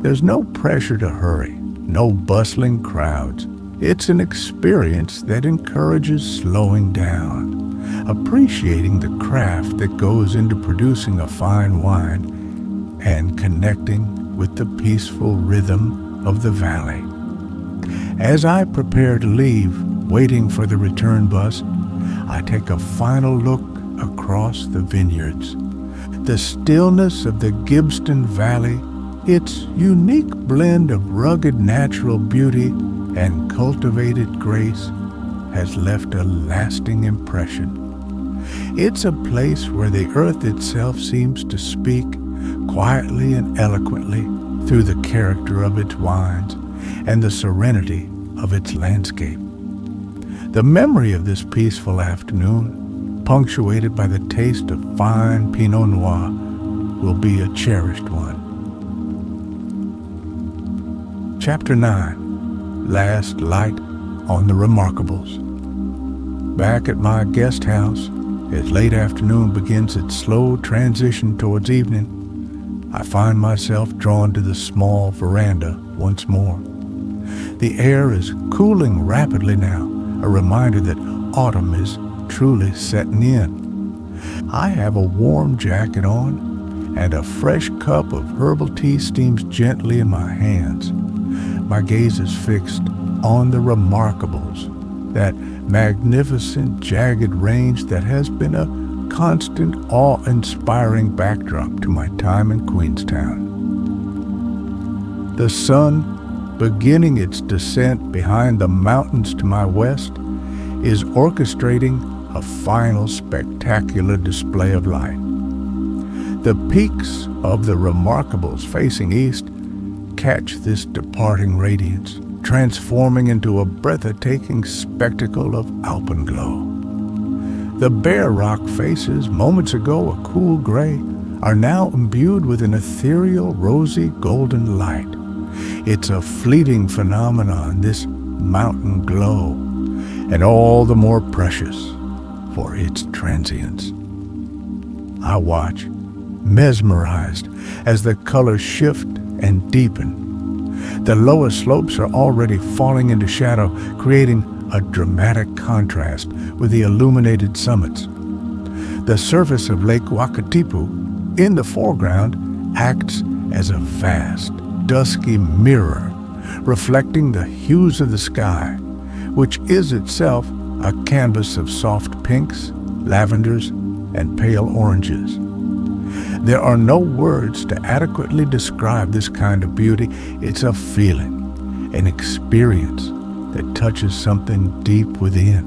Speaker 1: There's no pressure to hurry, no bustling crowds. It's an experience that encourages slowing down, appreciating the craft that goes into producing a fine wine, and connecting with the peaceful rhythm of the valley. As I prepare to leave, waiting for the return bus, I take a final look across the vineyards. The stillness of the Gibbston Valley, its unique blend of rugged natural beauty and cultivated grace, has left a lasting impression. It's a place where the earth itself seems to speak quietly and eloquently through the character of its wines and the serenity of its landscape. The memory of this peaceful afternoon, punctuated by the taste of fine Pinot Noir, will be a cherished one. Chapter 9, Last Light on the Remarkables. Back at my guest house, as late afternoon begins its slow transition towards evening, I find myself drawn to the small veranda once more. The air is cooling rapidly now, a reminder that autumn is truly setting in. I have a warm jacket on, and a fresh cup of herbal tea steams gently in my hands. My gaze is fixed on the Remarkables, that magnificent jagged range that has been a constant, awe-inspiring backdrop to my time in Queenstown. The sun, beginning its descent behind the mountains to my west, is orchestrating a final spectacular display of light. The peaks of the Remarkables facing east catch this departing radiance, transforming into a breathtaking spectacle of alpenglow. The bare rock faces, moments ago a cool gray, are now imbued with an ethereal, rosy, golden light. It's a fleeting phenomenon, this mountain glow, and all the more precious for its transience. I watch, mesmerized, as the colors shift and deepen. The lower slopes are already falling into shadow, creating a dramatic contrast with the illuminated summits. The surface of Lake Wakatipu in the foreground acts as a vast, dusky mirror, reflecting the hues of the sky, which is itself a canvas of soft pinks, lavenders, and pale oranges. There are no words to adequately describe this kind of beauty. It's a feeling, an experience that touches something deep within.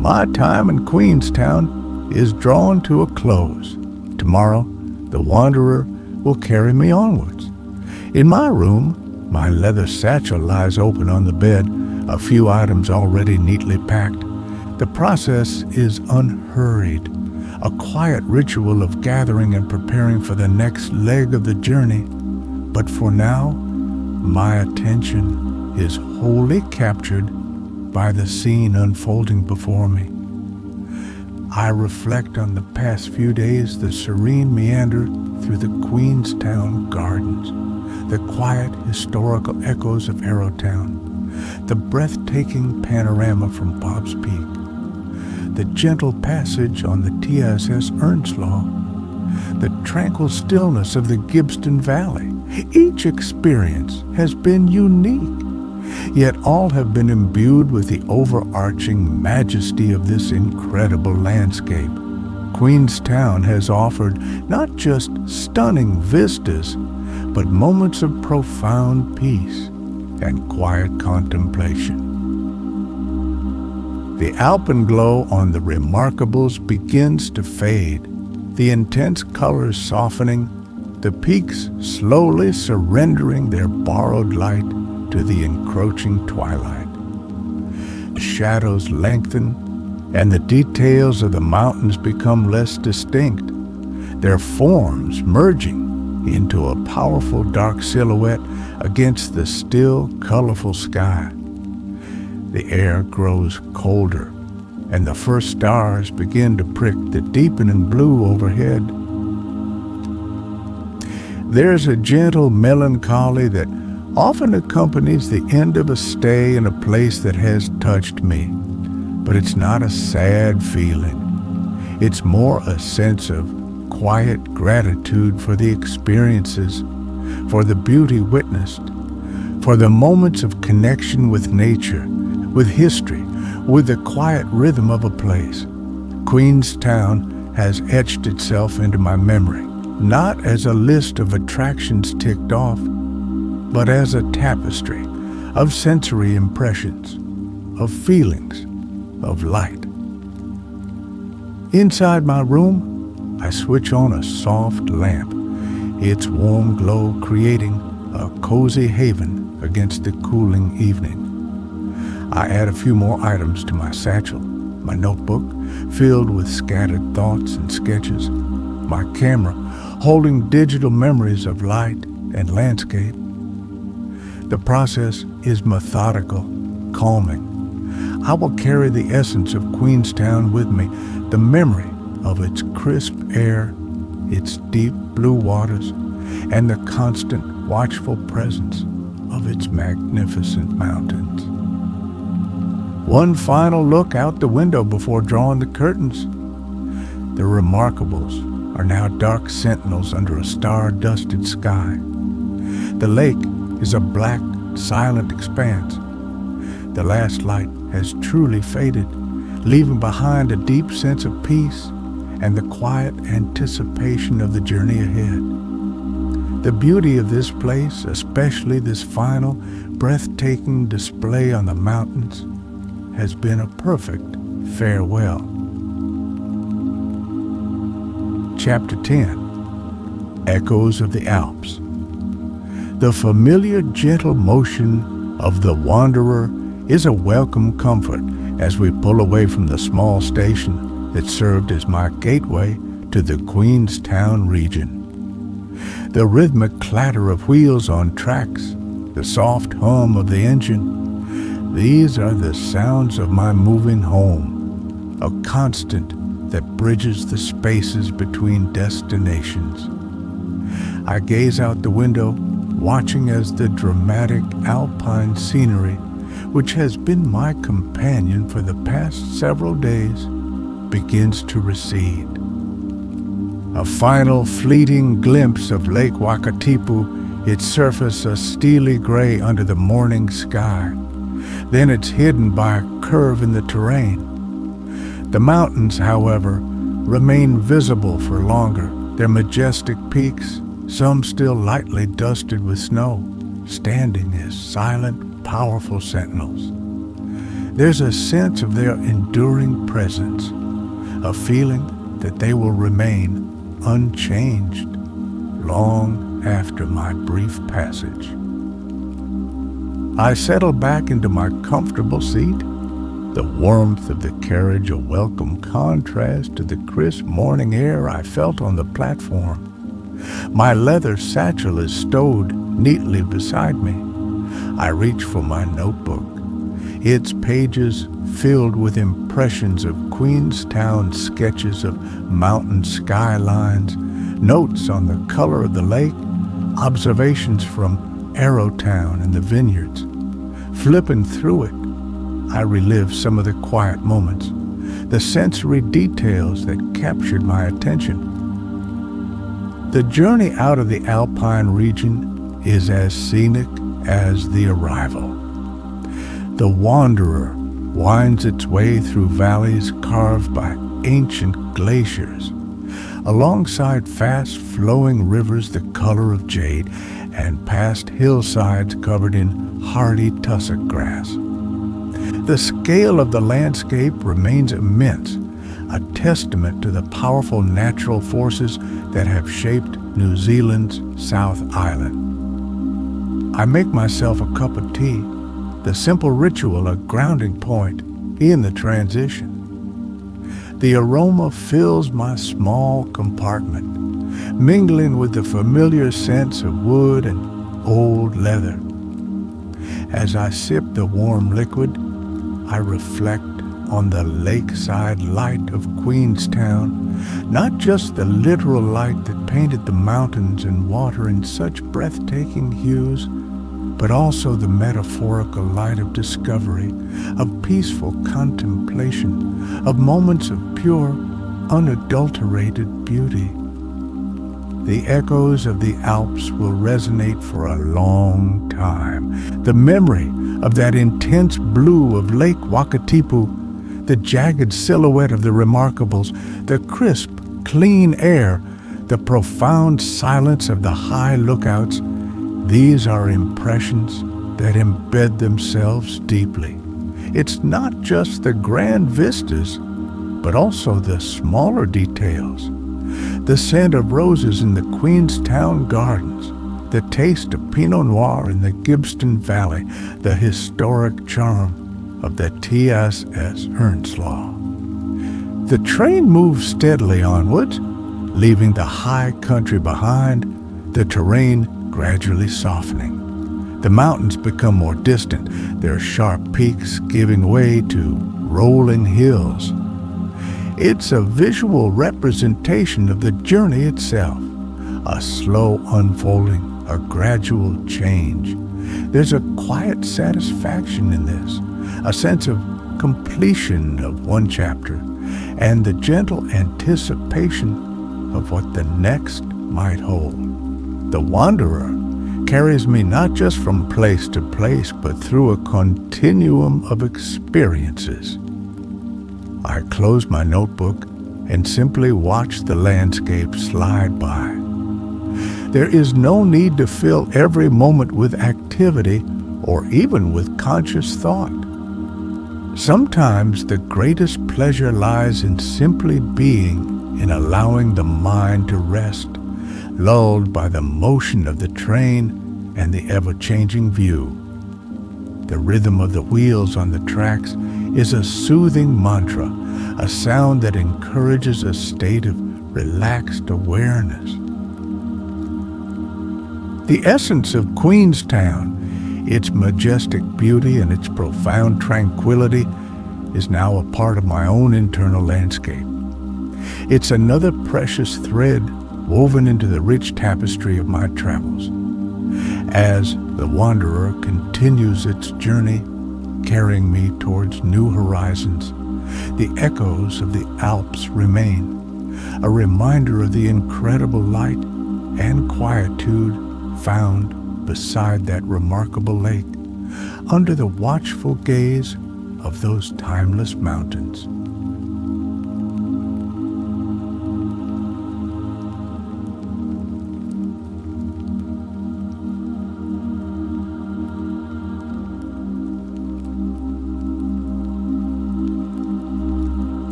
Speaker 1: My time in Queenstown is drawn to a close. Tomorrow, the wanderer will carry me onwards. In my room, My leather satchel lies open on the bed, a few items already neatly packed. The process is unhurried, a quiet ritual of gathering and preparing for the next leg of the journey. But for now, my attention is wholly captured by the scene unfolding before me. I reflect on the past few days, the serene meander through the Queenstown gardens, the quiet historical echoes of Arrowtown, the breathtaking panorama from Bob's Peak, the gentle passage on the TSS Earnslaw, the tranquil stillness of the Gibbston Valley. Each experience has been unique, yet all have been imbued with the overarching majesty of this incredible landscape. Queenstown has offered not just stunning vistas, but moments of profound peace and quiet contemplation. The alpenglow on the Remarkables begins to fade, the intense colors softening, the peaks slowly surrendering their borrowed light to the encroaching twilight. The shadows lengthen, and the details of the mountains become less distinct, their forms merging into a powerful dark silhouette against the still, colorful sky. The air grows colder, and the first stars begin to prick the deepening blue overhead. There's a gentle melancholy that often accompanies the end of a stay in a place that has touched me, but it's not a sad feeling. It's more a sense of quiet gratitude for the experiences, for the beauty witnessed, for the moments of connection with nature, with history, with the quiet rhythm of a place. Queenstown has etched itself into my memory, not as a list of attractions ticked off, but as a tapestry of sensory impressions, of feelings, of light. Inside my room, I switch on a soft lamp, its warm glow creating a cozy haven against the cooling evening. I add a few more items to my satchel, my notebook filled with scattered thoughts and sketches, my camera holding digital memories of light and landscape. The process is methodical, calming. I will carry the essence of Queenstown with me, the memory of its crisp air, its deep blue waters, and the constant watchful presence of its magnificent mountains. One final look out the window before drawing the curtains. The Remarkables are now dark sentinels under a star-dusted sky. The lake is a black, silent expanse. The last light has truly faded, leaving behind a deep sense of peace and the quiet anticipation of the journey ahead. The beauty of this place, especially this final, breathtaking display on the mountains, has been a perfect farewell. Chapter 10, Echoes of the Alps. The familiar gentle motion of the wanderer is a welcome comfort as we pull away from the small station that served as my gateway to the Queenstown region. The rhythmic clatter of wheels on tracks, the soft hum of the engine, these are the sounds of my moving home, a constant that bridges the spaces between destinations. I gaze out the window, watching as the dramatic alpine scenery, which has been my companion for the past several days, begins to recede. A final fleeting glimpse of Lake Wakatipu, its surface a steely gray under the morning sky. Then it's hidden by a curve in the terrain. The mountains, however, remain visible for longer, their majestic peaks, some still lightly dusted with snow, standing as silent, powerful sentinels. There's a sense of their enduring presence, a feeling that they will remain unchanged long after my brief passage. I settle back into my comfortable seat, the warmth of the carriage a welcome contrast to the crisp morning air I felt on the platform. My leather satchel is stowed neatly beside me. I reach for my notebook, its pages filled with impressions of Queenstown sketches of mountain skylines, notes on the color of the lake, observations from Arrowtown and the vineyards. Flipping through it, I relive some of the quiet moments, the sensory details that captured my attention. The journey out of the Alpine region is as scenic as the arrival. The wanderer winds its way through valleys carved by ancient glaciers, alongside fast-flowing rivers the color of jade, and past hillsides covered in hardy tussock grass. The scale of the landscape remains immense, a testament to the powerful natural forces that have shaped New Zealand's South Island. I make myself a cup of tea, the simple ritual a grounding point in the transition. The aroma fills my small compartment, mingling with the familiar scents of wood and old leather. As I sip the warm liquid, I reflect on the Lakeside Light of Queenstown, not just the literal light that painted the mountains and water in such breathtaking hues, but also the metaphorical light of discovery, of peaceful contemplation, of moments of pure, unadulterated beauty. The echoes of the Alps will resonate for a long time. The memory of that intense blue of Lake Wakatipu, the jagged silhouette of the Remarkables, the crisp, clean air, the profound silence of the high lookouts, these are impressions that embed themselves deeply. It's not just the grand vistas, but also the smaller details. The scent of roses in the Queenstown gardens, the taste of Pinot Noir in the Gibbston Valley, the historic charm of the TSS Earnslaw. The train moves steadily onwards, leaving the high country behind, the terrain gradually softening. The mountains become more distant, their sharp peaks giving way to rolling hills. It's a visual representation of the journey itself, a slow unfolding, a gradual change. There's a quiet satisfaction in this, a sense of completion of one chapter, and the gentle anticipation of what the next might hold. The wanderer carries me not just from place to place, but through a continuum of experiences. I close my notebook and simply watch the landscape slide by. There is no need to fill every moment with activity or even with conscious thought. Sometimes the greatest pleasure lies in simply being, in allowing the mind to rest, lulled by the motion of the train and the ever-changing view. The rhythm of the wheels on the tracks is a soothing mantra, a sound that encourages a state of relaxed awareness. The essence of Queenstown, its majestic beauty and its profound tranquility, is now a part of my own internal landscape. It's another precious thread woven into the rich tapestry of my travels. As the wanderer continues its journey, carrying me towards new horizons, the echoes of the Alps remain, a reminder of the incredible light and quietude found beside that remarkable lake, under the watchful gaze of those timeless mountains.